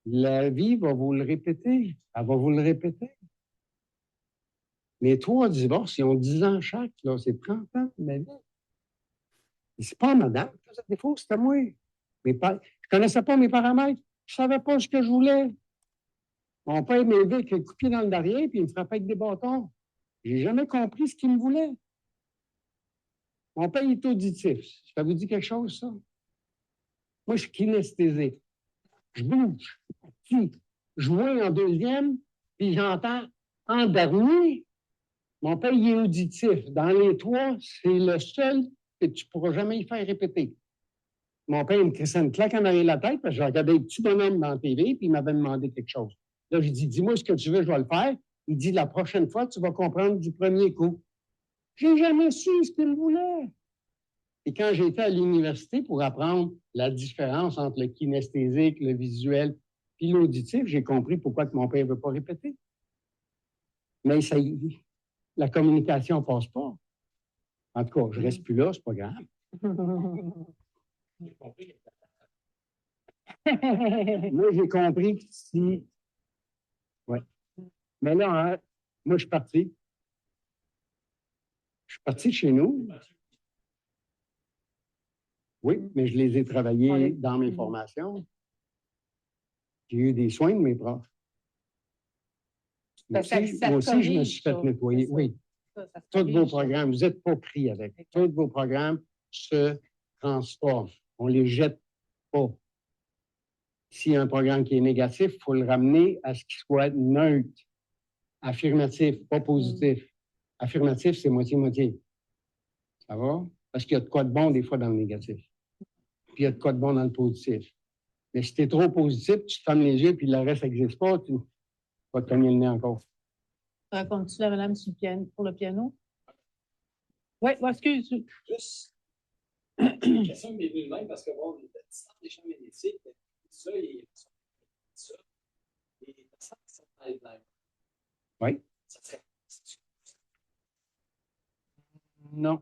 la vie va vous le répéter. Elle va vous le répéter. Mes 3 divorces, ils ont 10 ans chaque. Là, c'est 30 ans de ma vie. C'est pas madame qui faisait défaut, c'était moi. Je ne connaissais pas mes paramètres. Je ne savais pas ce que je voulais. Mon père m'aidait avec un coup de pied dans le derrière, puis il me frappait avec des bâtons. Je n'ai jamais compris ce qu'il me voulait. Mon père est auditif. Ça vous dit quelque chose, ça? Moi, je suis kinesthésique. Je bouge. Je vois en deuxième, puis j'entends en dernier. Mon père, il est auditif. Dans les 3, c'est le seul que tu ne pourras jamais y faire répéter. Mon père, il me crissait une claque en arrière de la tête parce que je regardais les petits bonhommes dans la TV puis il m'avait demandé quelque chose. Là, je dis, dis-moi ce que tu veux, je vais le faire. Il dit, la prochaine fois, tu vas comprendre du premier coup. J'ai jamais su ce qu'il voulait. Et quand j'étais à l'université pour apprendre la différence entre le kinesthésique, le visuel puis l'auditif, j'ai compris pourquoi que mon père ne veut pas répéter. Mais ça, la communication ne passe pas. En tout cas, je ne reste plus là, c'est pas grave. J'ai compris. Moi, j'ai compris que si... Oui. Mais là, hein, moi, je suis parti. Je suis parti de chez nous. Oui, mais je les ai travaillés dans mes formations. J'ai eu des soins de mes profs. Moi aussi, je me suis fait nettoyer. Oui. Tous vos programmes, vous n'êtes pas pris avec. Tous vos programmes se transforment. On ne les jette pas. S'il y a un programme qui est négatif, il faut le ramener à ce qu'il soit neutre. Affirmatif, pas positif. Affirmatif, c'est moitié-moitié. Ça va? Parce qu'il y a de quoi de bon des fois dans le négatif. Puis il y a de quoi de bon dans le positif. Mais si tu es trop positif, tu te fermes les yeux puis le reste n'existe pas, tu vas te cogner le nez encore. Racontes-tu la madame sur le piano, pour le piano? Oui, excuse. Juste une question m'est venue de même parce que bon, le distance des champs magnétiques, ça, et ça, les personnes qui sont dans les mêmes. Oui. Ça serait. Non.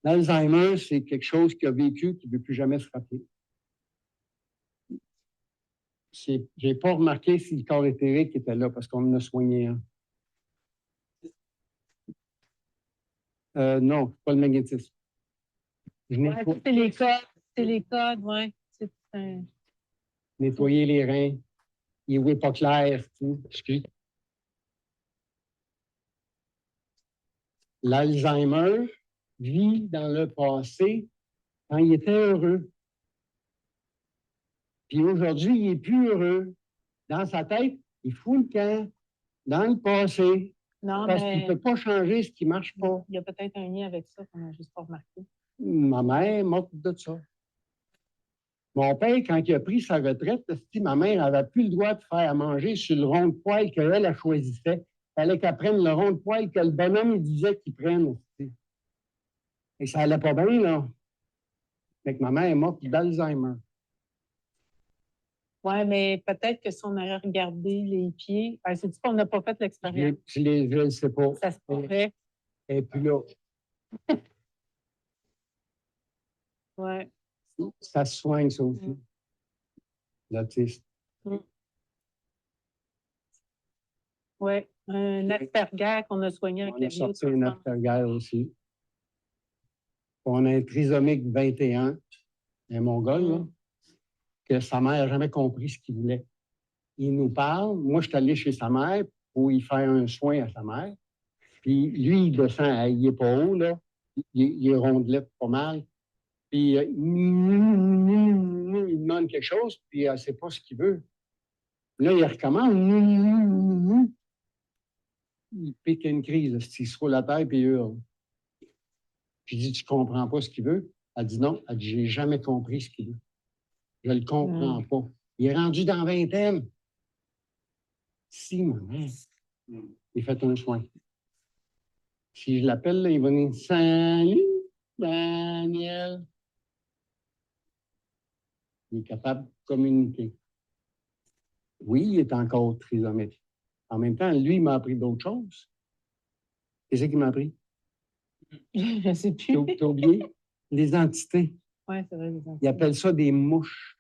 L'Alzheimer, c'est quelque chose qui a vécu, qui ne veut plus jamais se rappeler. Je n'ai pas remarqué si le corps éthérique était là parce qu'on en a soigné un. Non, pas le magnétisme. C'est les codes. C'est les codes, oui. C'est un... Nettoyer les reins. Il n'est pas clair. Excuse. L'Alzheimer vit dans le passé quand il était heureux. Puis aujourd'hui, il n'est plus heureux. Dans sa tête, il fout le camp dans le passé. Non, parce mais qu'il ne peut pas changer ce qui ne marche pas. il y a peut-être un lien avec ça qu'on n'a juste pas remarqué. Ma mère est morte de ça. Mon père, quand il a pris sa retraite, ma mère n'avait plus le droit de faire à manger sur le rond de poêle qu'elle a choisissait. Il fallait qu'elle prenne le rond de poêle que le bonhomme il disait qu'il prenne. Et ça n'allait pas bien, là. Fait que ma mère est morte d'Alzheimer. Oui, mais peut-être que si on avait regardé les pieds, c'est-tu qu'on n'a pas fait l'expérience? Je ne sais pas. Ça se pourrait. Et puis là, Oui. ça se soigne, ça aussi. L'autiste. Oui, un Asperger qu'on a soigné avec on la a sorti un biotransformation. Asperger aussi. On a un trisomique 21, un Mongol, là, que sa mère n'a jamais compris ce qu'il voulait. Il nous parle. Moi, je suis allé chez sa mère pour y faire un soin à sa mère. Puis lui, il descend, il n'est pas haut, là. Il est rondelette pas mal. Puis il demande quelque chose, puis elle ne sait pas ce qu'il veut. Là, il recommence. Il pique une crise. Il se roule à terre, puis il hurle. J'ai dit, tu ne comprends pas ce qu'il veut? Elle dit non. Elle dit, je n'ai jamais compris ce qu'il veut. Je ne le comprends pas. Il est rendu dans la vingtaine. Si, maman, il fait un soin. Si je l'appelle, là, il va dire salut, Daniel. Il est capable de communiquer. Oui, il est encore trisomique. En même temps, lui, il m'a appris d'autres choses. Qu'est-ce qu'il m'a appris? Je ne sais plus. T'as oublié? Les entités. Oui, c'est vrai. Ils appellent ça des mouches.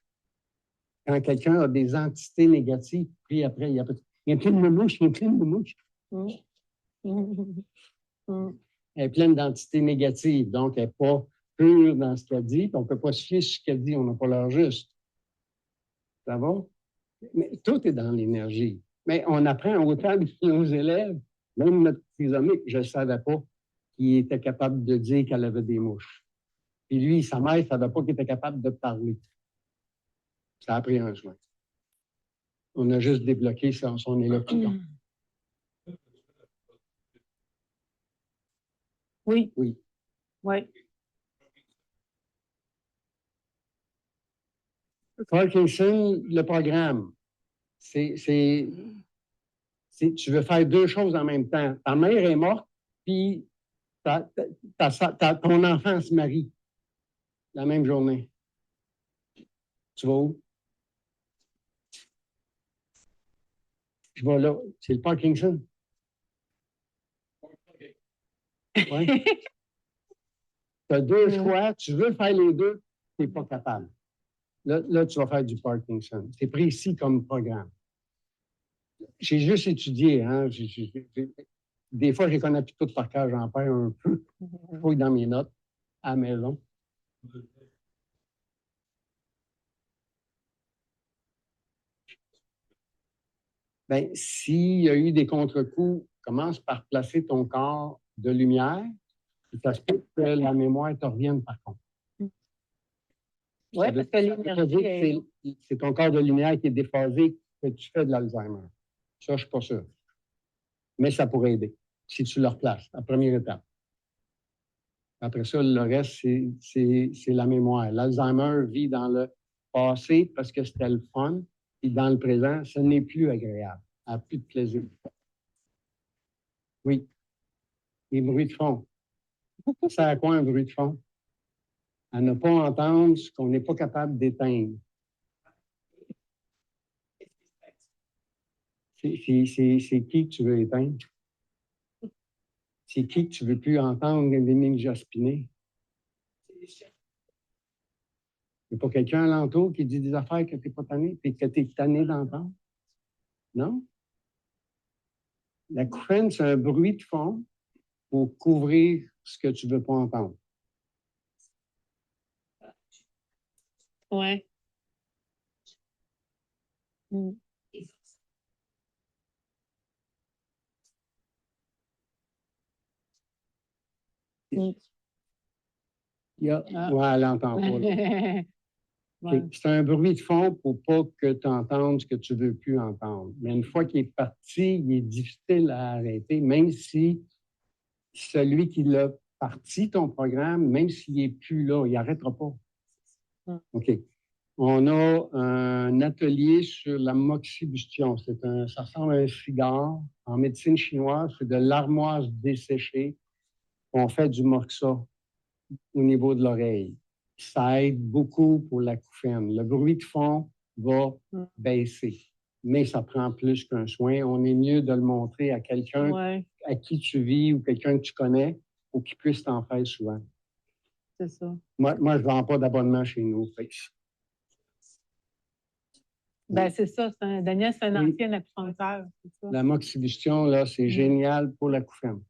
Quand quelqu'un a des entités négatives, puis après, il y a plein de mouches, il y a plein de mouches. Elle est pleine d'entités négatives, donc elle n'est pas pure dans ce qu'elle dit. On ne peut pas se fier sur ce qu'elle dit, on n'a pas l'heure juste. Ça va? Mais tout est dans l'énergie. Mais on apprend autant de nos élèves, même notre trisomique, je ne savais pas qu'il était capable de dire qu'elle avait des mouches. Puis lui, sa mère ne savait pas qu'il était capable de parler. Ça a pris un soin. On a juste débloqué son élocution. Oui. Oui. Oui. Parkinson, le programme, tu veux faire deux choses en même temps. Ta mère est morte, puis ton enfant se marie la même journée. Tu vas où? Je vais là. C'est le Parkinson. Ouais. Tu as deux choix. Tu veux faire les deux, tu n'es pas capable. Là, tu vas faire du Parkinson. C'est précis comme programme. J'ai juste étudié. Hein? Des fois, je les connais plus toutes par cœur. J'en perds un peu. Je fouille dans mes notes à la maison. Bien, s'il y a eu des contre-coups, commence par placer ton corps de lumière. Et ça se peut que la mémoire te revienne par contre. Oui, parce que l'énergie. C'est ton corps de lumière qui est déphasé que tu fais de l'Alzheimer. Ça, je ne suis pas sûr. Mais ça pourrait aider si tu le replaces, la première étape. Après ça, le reste, c'est la mémoire. L'Alzheimer vit dans le passé parce que c'était le fun, et dans le présent, ce n'est plus agréable. Elle n'a plus de plaisir. Oui. Les bruits de fond. Ça sert à quoi un bruit de fond? À ne pas entendre ce qu'on n'est pas capable d'éteindre. C'est qui que tu veux éteindre? C'est qui que tu ne veux plus entendre des ninjas spinner? Il n'y a pas quelqu'un alentour qui dit des affaires que tu n'es pas tanné, puis que tu es tanné d'entendre? Non? L'acouphène, c'est un bruit de fond pour couvrir ce que tu ne veux pas entendre. Oui. Ouais, elle n'entend pas. Ouais. C'est un bruit de fond pour pas que tu entendes ce que tu ne veux plus entendre. Mais une fois qu'il est parti, il est difficile à arrêter, même si celui qui l'a parti, ton programme, même s'il n'est plus là, il n'arrêtera pas. OK. On a un atelier sur la moxibustion. Ça ressemble à un cigare. En médecine chinoise, c'est de l'armoise desséchée. On fait du moxa au niveau de l'oreille. Ça aide beaucoup pour l'acouphène. Le bruit de fond va baisser, mais ça prend plus qu'un soin. On est mieux de le montrer à quelqu'un à qui tu vis ou quelqu'un que tu connais ou qui puisse t'en faire souvent. C'est ça. Moi je ne vends pas d'abonnement chez nous. Ben, c'est ça. Daniel, c'est un ancien acupuncteur. La moxibustion, là, c'est génial pour l'acouphène.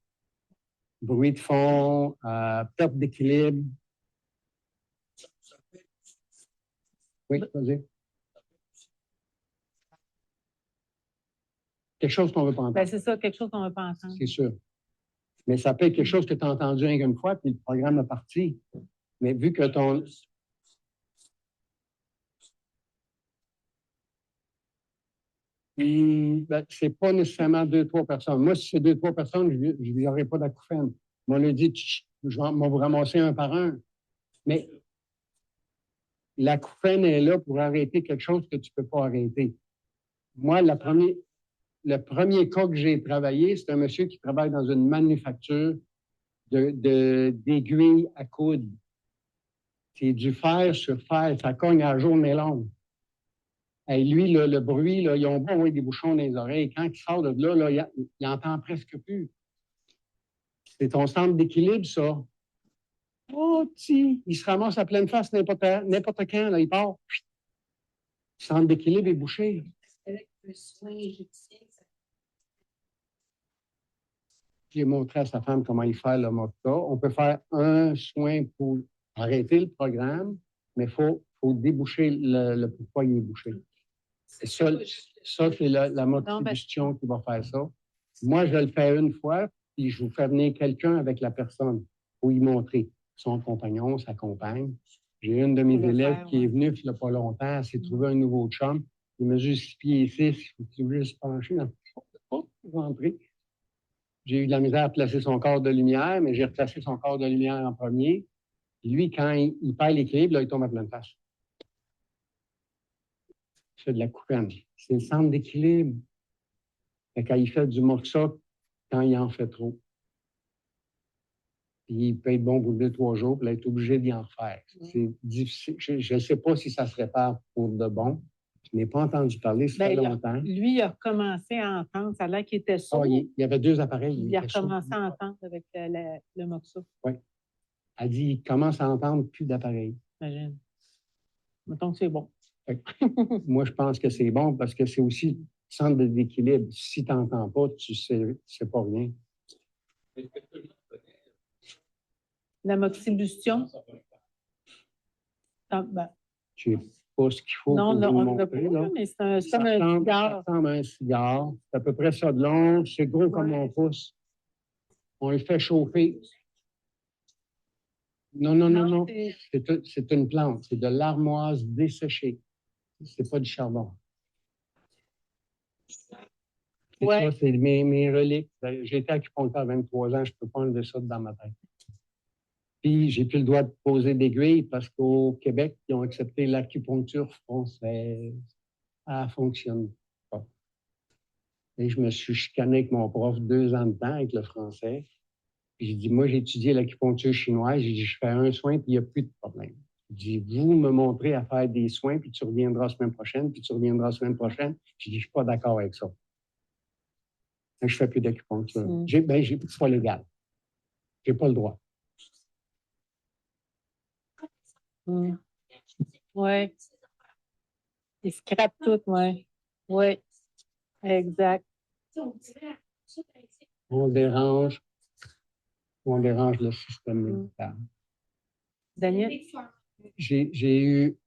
Bruit de fond, perte d'équilibre. Oui, vas-y. Quelque chose qu'on ne veut pas entendre. Ben, c'est ça, quelque chose qu'on ne veut pas entendre. C'est sûr. Mais ça peut être quelque chose que tu as entendu une fois, puis le programme est parti. Mais vu que ton... Ben, ce n'est pas nécessairement 2-3 personnes. Moi, si c'est 2-3 personnes, je ne n'aurai pas d'acouphène. On l'a dit, je vais vous ramasser un par un. Mais l'acouphène est là pour arrêter quelque chose que tu ne peux pas arrêter. Moi, le premier cas que j'ai travaillé, c'est un monsieur qui travaille dans une manufacture d'aiguilles à coudre. C'est du fer sur fer, ça cogne à la journée longue. Hey, lui, là, le bruit, là, ils ont beau avoir des bouchons dans les oreilles. Quand il sort de là, il n'entend presque plus. C'est ton centre d'équilibre, ça. Oh, petit, il se ramasse à pleine face n'importe quand, là, il part. Le centre d'équilibre est bouché. Avec le soin égyptien, ça J'ai montré à sa femme comment il fait le mocha. On peut faire un soin pour arrêter le programme, mais il faut déboucher le pourquoi il est bouché. c'est Ça, c'est la motivation qui va faire ça. Moi, je le fais une fois, puis je vous fais venir quelqu'un avec la personne pour y montrer. Son compagnon, sa compagne. J'ai une de mes Pour le élèves faire, qui est venue il n'y a pas longtemps, elle s'est trouvé un nouveau chum. Il mesure 6 pieds et 6, il faut juste pencher dans rentrer. J'ai eu de la misère à placer son corps de lumière, mais j'ai replacé son corps de lumière en premier. Lui, quand il perd l'équilibre, là, il tombe à pleine face. C'est de la coupenne. C'est le centre d'équilibre. Quand il fait du moxa, quand il en fait trop. Puis il peut être bon pour 2-3 jours, puis là, il est obligé d'y en refaire. C'est difficile. Je ne sais pas si ça se répare pour de bon. Je n'ai pas entendu parler, ça fait longtemps. Lui, il a recommencé à entendre. Ça a l'air qu'il était sourd. Il y avait 2 appareils. Il a recommencé à entendre avec le moxa. Oui. Elle dit il commence à entendre plus d'appareils. Imagine. Mettons que c'est bon. Moi, je pense que c'est bon parce que c'est aussi le centre d'équilibre. Si tu n'entends pas, tu sais pas rien. La moxibustion. Ben, Je ne sais pas ce qu'il faut non, pour vous on ne montrer, l'a pas, là. mais c'est comme un Ça cigare. ressemble à un cigare. C'est à peu près ça de long. C'est gros comme Ouais. mon pouce. On le fait chauffer. Non. C'est une plante. C'est de l'armoise desséchée. C'est pas du charbon. Ouais. Ça, c'est mes reliques. J'ai été acupuncteur à 23 ans. Je ne peux pas enlever ça dans ma tête. Puis, j'ai plus le droit de poser d'aiguilles parce qu'au Québec, ils ont accepté l'acupuncture française. Elle ne fonctionne pas. Et je me suis chicané avec mon prof 2 ans de temps avec le français. Puis j'ai dit, moi, j'ai étudié l'acupuncture chinoise. J'ai dit, je fais un soin, puis il n'y a plus de problème. J'ai dit, vous me montrez à faire des soins, puis tu reviendras la semaine prochaine, puis tu reviendras la semaine prochaine. J'ai dit, je ne suis pas d'accord avec ça. Je ne fais plus d'acupuncture. C'est pas légal. Je n'ai pas le droit. Oui. Il scrape tout, oui. Oui. Exact. On dérange le système médical. Daniel? J'ai eu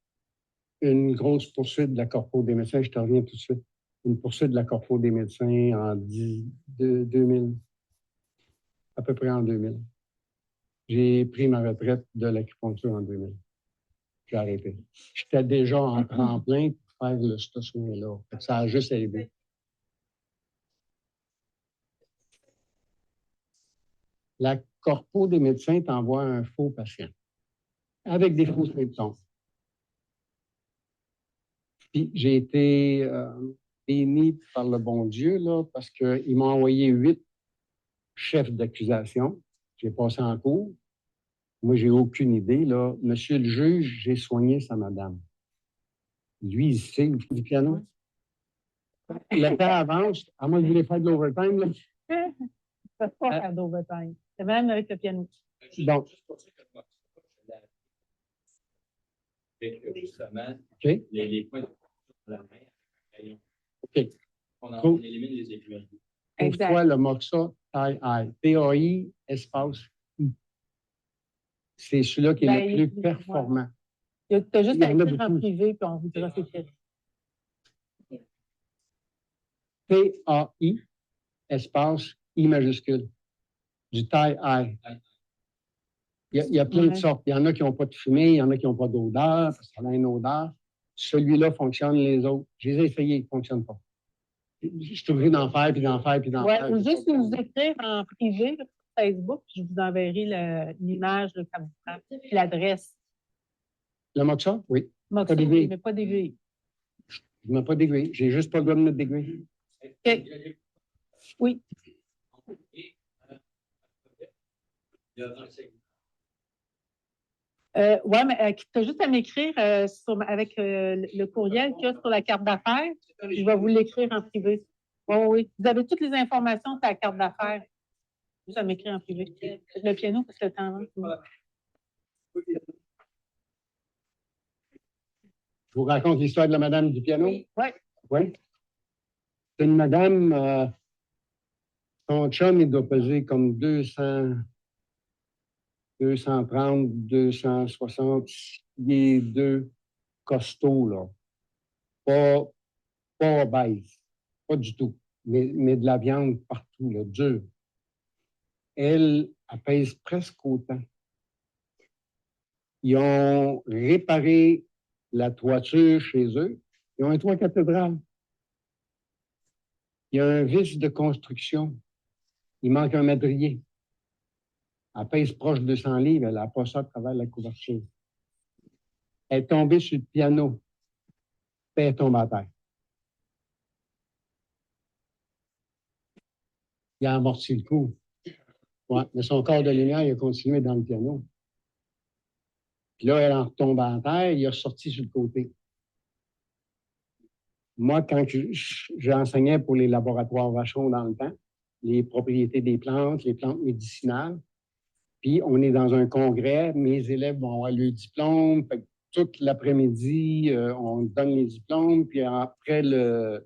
une grosse poursuite de la Corpo des médecins. Je te reviens tout de suite. Une poursuite de la Corpo des médecins en 2000, à peu près en 2000. J'ai pris ma retraite de l'acupuncture en 2000. J'ai arrêté. J'étais déjà en tremplin pour faire ce soin-là. Ça a juste aidé. La Corpo des médecins t'envoie un faux patient avec des faux symptômes. Puis j'ai été béni par le bon Dieu là, parce qu'il m'a envoyé 8 chefs d'accusation. J'ai passé en cours. Moi, j'ai aucune idée. Là. Monsieur le juge, j'ai soigné sa madame. Lui, il sait, il fait du piano. Le temps avance, à moins que vous voulez faire de l'overtime. Là. Je ne peux pas faire d'overtime. C'est même avec le piano. Bon. Justement, OK. les points de la main. OK. On élimine les aiguilles. Exact. Pourquoi le moxa TAI? P-A-I, espace I. C'est celui-là qui est le plus performant. Tu as juste à écrire en beaucoup. privé, puis on vous dira c'est fait. P-A-I, espace I majuscule. Du TAI. Il y a plein de sortes. Il y en a qui n'ont pas de fumée, il y en a qui n'ont pas d'odeur, parce que ça a une odeur. Celui-là fonctionne, les autres. Je les ai essayés, ils ne fonctionnent pas. Je suis obligé d'en faire, puis d'en faire, puis d'en faire. Oui, juste nous écrire en privé sur Facebook, puis je vous enverrai l'image que ça vous prend, puis l'adresse. Le moxa? Oui. Moxa, Pas d'aiguille. mais pas d'aiguille. Je ne mets pas d'aiguille. J'ai juste pas le droit de mettre d'aiguille. OK. Oui. Oui, mais tu as juste à m'écrire avec le courriel qu'il y a sur la carte d'affaires. Je vais vous l'écrire en privé. Oui, oui. Vous avez toutes les informations sur la carte d'affaires. Juste à m'écrire en privé. Le piano, parce que le temps avance. Je vous raconte l'histoire de la madame du piano? Oui. Oui. C'est une madame, son chum, il doit peser comme 230, 260, il est deux costauds, là. Pas obèse, pas du tout, mais de la viande partout, là, dure. Elle pèse presque autant. Ils ont réparé la toiture chez eux. Ils ont un toit cathédrale. Il y a un vice de construction. Il manque un madrier. Elle pèse proche de 200 livres. Elle n'a pas ça à travers la couverture. Elle est tombée sur le piano. Puis elle tombe à terre. Il a amorti le coup. Ouais, mais son corps de lumière, il a continué dans le piano. Puis là, elle en retombe à terre, il a sorti sur le côté. Moi, quand j'enseignais pour les laboratoires Vachon dans le temps, les propriétés des plantes, les plantes médicinales, puis on est dans un congrès, mes élèves vont avoir le diplôme, fait que tout l'après-midi, on donne les diplômes, puis après le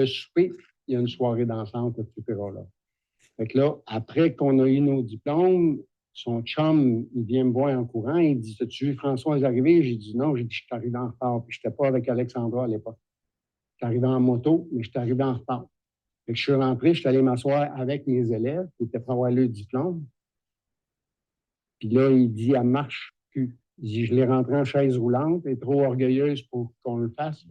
souper, il y a une soirée dansante, etc. Là. Fait que là, après qu'on a eu nos diplômes, son chum, il vient me voir en courant, il dit, as-tu vu François arriver? J'ai dit non, j'ai dit, je suis arrivé en retard, puis je n'étais pas avec Alexandra à l'époque. Je suis arrivé en moto, mais je suis arrivé en retard. Fait que je suis rentré, je suis allé m'asseoir avec mes élèves, qui étaient pour avoir le diplôme. Puis là, il dit, elle marche plus. Il dit, je l'ai rentrée en chaise roulante, elle est trop orgueilleuse pour qu'on le fasse.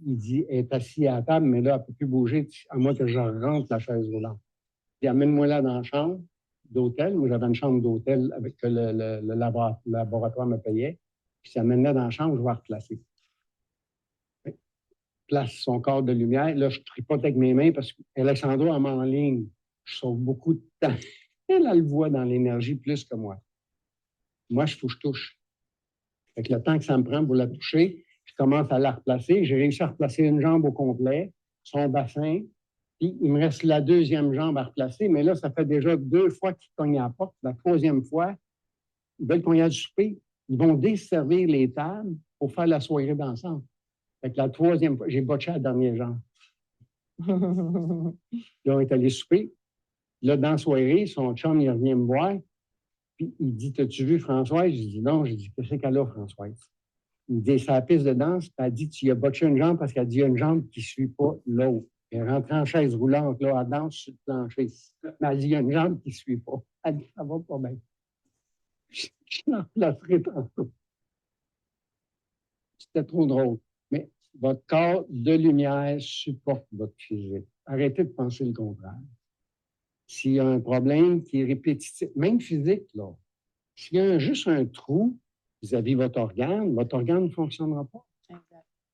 Il dit, elle est assise à la table, mais là, elle ne peut plus bouger, à moins que je rentre la chaise roulante. Il dit, amène-moi là dans la chambre d'hôtel. Moi, j'avais une chambre d'hôtel avec que le laboratoire me payait. Puis, ça amène là dans la chambre, je vais la replacer. Place son corps de lumière. Là, je ne tripote avec mes mains parce qu'Alexandra, elle m'enligne. Je sauve beaucoup de temps. Elle le voit dans l'énergie plus que moi. Moi, il faut que je touche. Fait que le temps que ça me prend pour la toucher, je commence à la replacer. J'ai réussi à replacer une jambe au complet, son bassin, puis il me reste la deuxième jambe à replacer, mais là, ça fait déjà 2 fois qu'ils cognent à la porte. La troisième fois, ils veulent qu'on y aille souper. Ils vont desservir les tables pour faire la soirée d'ensemble. Fait que la troisième fois, j'ai botché la dernière jambe. Là, on est allé souper. Là, dans la soirée, son chum, il revient me voir. Puis il dit, t'as-tu vu Françoise? Je dis non. J'ai dit, qu'est-ce qu'elle a, Françoise? Il dit, c'est la piste de danse. Puis elle dit, tu y as botché une jambe parce qu'elle dit, il y a une jambe qui ne suit pas l'autre. Elle est rentrée en chaise roulante, là, elle danse sur le plancher. Mais elle dit, il y a une jambe qui ne suit pas. Elle dit, ça va pas bien. Je l'en replacerai tantôt. C'était trop drôle. Mais votre corps de lumière supporte votre physique. Arrêtez de penser le contraire. S'il y a un problème qui est répétitif, même physique, là, s'il y a juste un trou vis-à-vis de votre organe ne fonctionnera pas. Exact.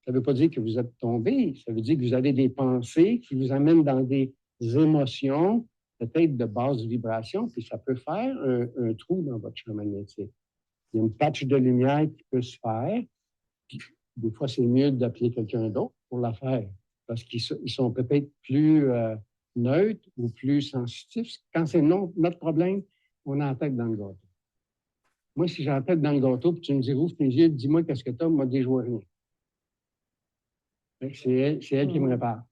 Ça ne veut pas dire que vous êtes tombé, ça veut dire que vous avez des pensées qui vous amènent dans des émotions, peut-être de basse vibration, puis ça peut faire un trou dans votre champ magnétique. Il y a une patch de lumière qui peut se faire, puis des fois, c'est mieux d'appeler quelqu'un d'autre pour la faire, parce qu'ils sont peut-être plus neutres ou plus sensitifs. Quand c'est notre problème, on a la tête dans le gâteau. Moi, si j'ai la tête dans le gâteau, puis tu me dis, ouvre tes yeux, dis-moi qu'est-ce que tu as, moi, je ne vois rien. C'est elle qui me répare.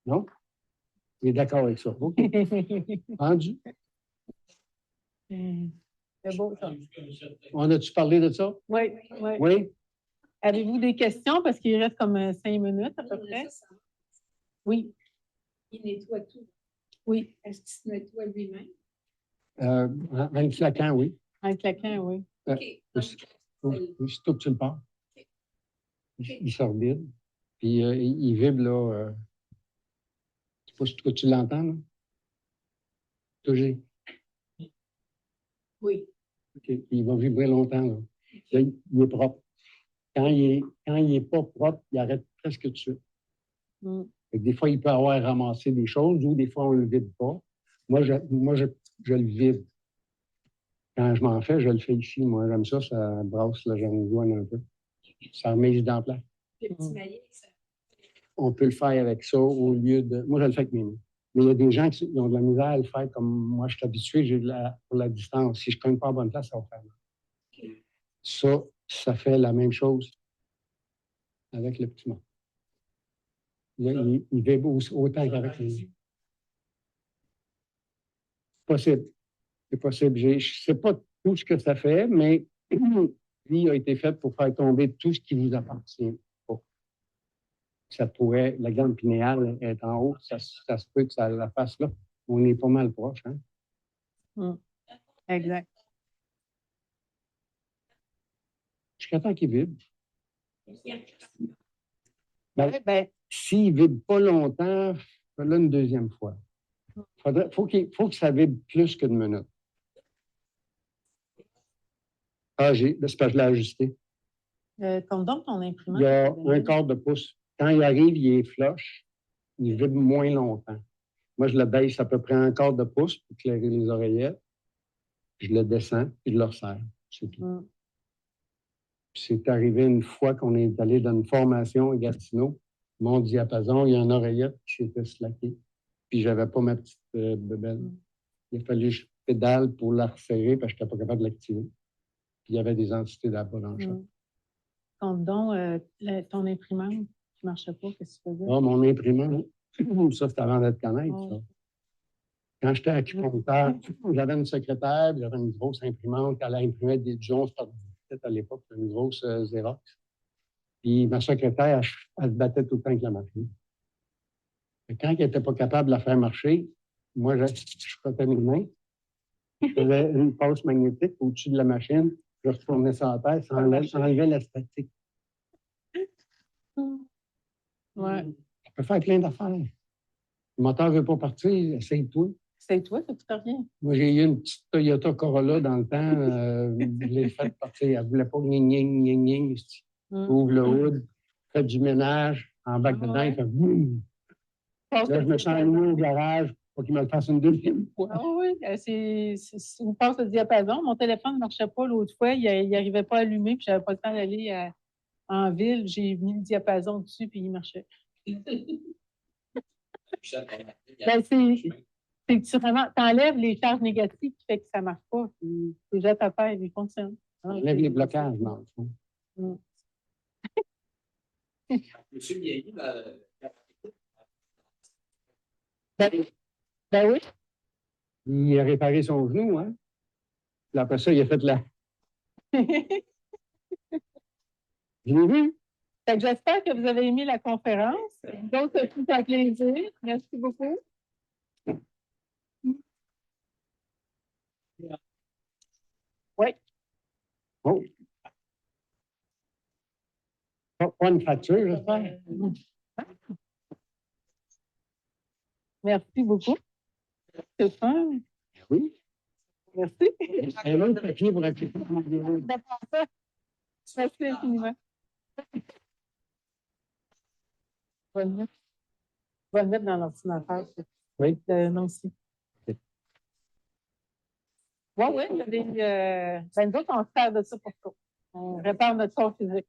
Non? Tu es d'accord avec ça? OK. Rendu? C'est beau, ça. On a-tu parlé de ça? Oui, oui. Oui? Avez-vous des questions? Parce qu'il reste comme 5 minutes à peu près. Oui. Il nettoie tout. Oui. Est-ce qu'il se nettoie lui-même? En claquant, oui. En claquant, oui. OK. Aussitôt que tu le pars. Il sort vide. Puis il vibre, là. Je ne sais pas si tu l'entends, là. Toujours. Oui. OK. Il va vibrer longtemps, là. Là, il est propre. Quand il n'est pas propre, il arrête presque tout de suite. Des fois, il peut avoir ramassé des choses ou des fois, on ne le vide pas. Moi, je le vide. Quand je m'en fais, je le fais ici. Moi, j'aime ça, ça brasse la jambe un peu. Ça remet les dents plates. Le petit maillet, ça. On peut le faire avec ça au lieu de. Moi, je le fais avec mes mains. Mais il y a des gens qui ont de la misère à le faire comme moi, je suis habitué, pour la distance. Si je ne cogne pas à bonne place, ça va faire mal. Ça fait la même chose avec le petit mot. Il vibre autant qu'avec les mains. Possible. C'est possible. Je ne sais pas tout ce que ça fait, mais lui a été fait pour faire tomber tout ce qui vous appartient. Ça pourrait, la glande pinéale est en haut, ça se peut que ça la fasse là. On est pas mal proche, hein? Exact. Jusqu'à temps qu'il vibre. Ben, S'il ne vibre pas longtemps, fais-le une deuxième fois. Faut que ça vibre plus qu'une minute. Ah, c'est parce que je l'ai ajusté. comme donc ton imprimante. Il y a un quart de pouce. Quand il arrive, il est flush. Il vibre moins longtemps. Moi, je le baisse à peu près un quart de pouce pour éclairer les oreillettes. Je le descends et je le resserre. C'est tout. C'est arrivé une fois qu'on est allé dans une formation à Gatineau. Mon diapason, il y a une oreillette qui s'était slackée. Puis, je n'avais pas ma petite bebelle. Il a fallu que je pédale pour la resserrer parce que je n'étais pas capable de l'activer. Puis, il y avait des entités là-bas dans le champ. Compte donc ton imprimante qui ne marchait pas, qu'est-ce que tu faisais? Ah, mon imprimante, ça, c'était avant d'être connaître, ça. Quand j'étais acupuncteur, j'avais une secrétaire, puis j'avais une grosse imprimante. Elle imprimait des Jones par 17 à l'époque, une grosse Xerox. Puis ma secrétaire, elle se battait tout le temps avec la machine. Et quand elle n'était pas capable de la faire marcher, moi, je frottais mes mains. Je faisais une passe magnétique au-dessus de la machine. Je retournais sur la terre, ça enlevait la statique. Ouais. On peut faire plein d'affaires. Le moteur ne veut pas partir, essaye-toi. C'est toi, ça ne coûte rien. Moi, j'ai eu une petite Toyota Corolla dans le temps. Je l'ai fait partir. Elle ne voulait pas gning. Ouvre le hood, fait du ménage, embarque dedans, il fait boum. Là, je me sens allumé au garage pour qu'il me le fasse une deuxième fois. Ah oui, on passe le diapason. Mon téléphone ne marchait pas l'autre fois. Il n'arrivait pas à allumer, puis je n'avais pas le temps d'aller en ville. J'ai mis le diapason dessus, puis il marchait. Ben, c'est que tu enlèves les charges négatives qui fait que ça ne marche pas. C'est déjà ta paire, il fonctionne. Enlève les blocages, dans le fond. Monsieur Vieilly, Ben oui. Il a réparé son genou, hein? Puis après ça, il a fait la. Je l'ai vu. Fait que j'espère que vous avez aimé la conférence. Donc, ça fut un plaisir. Merci beaucoup. Oui. Oh. Pas une fracture, j'espère. Merci beaucoup. C'est fun. Oui. Merci. Un autre papier pour appliquer. Merci infiniment. Je vais le mettre dans l'ordinateur. Oui. Non, aussi. Oui, ben nous autres, on se sert de ça pour ça. On répare notre corps physique.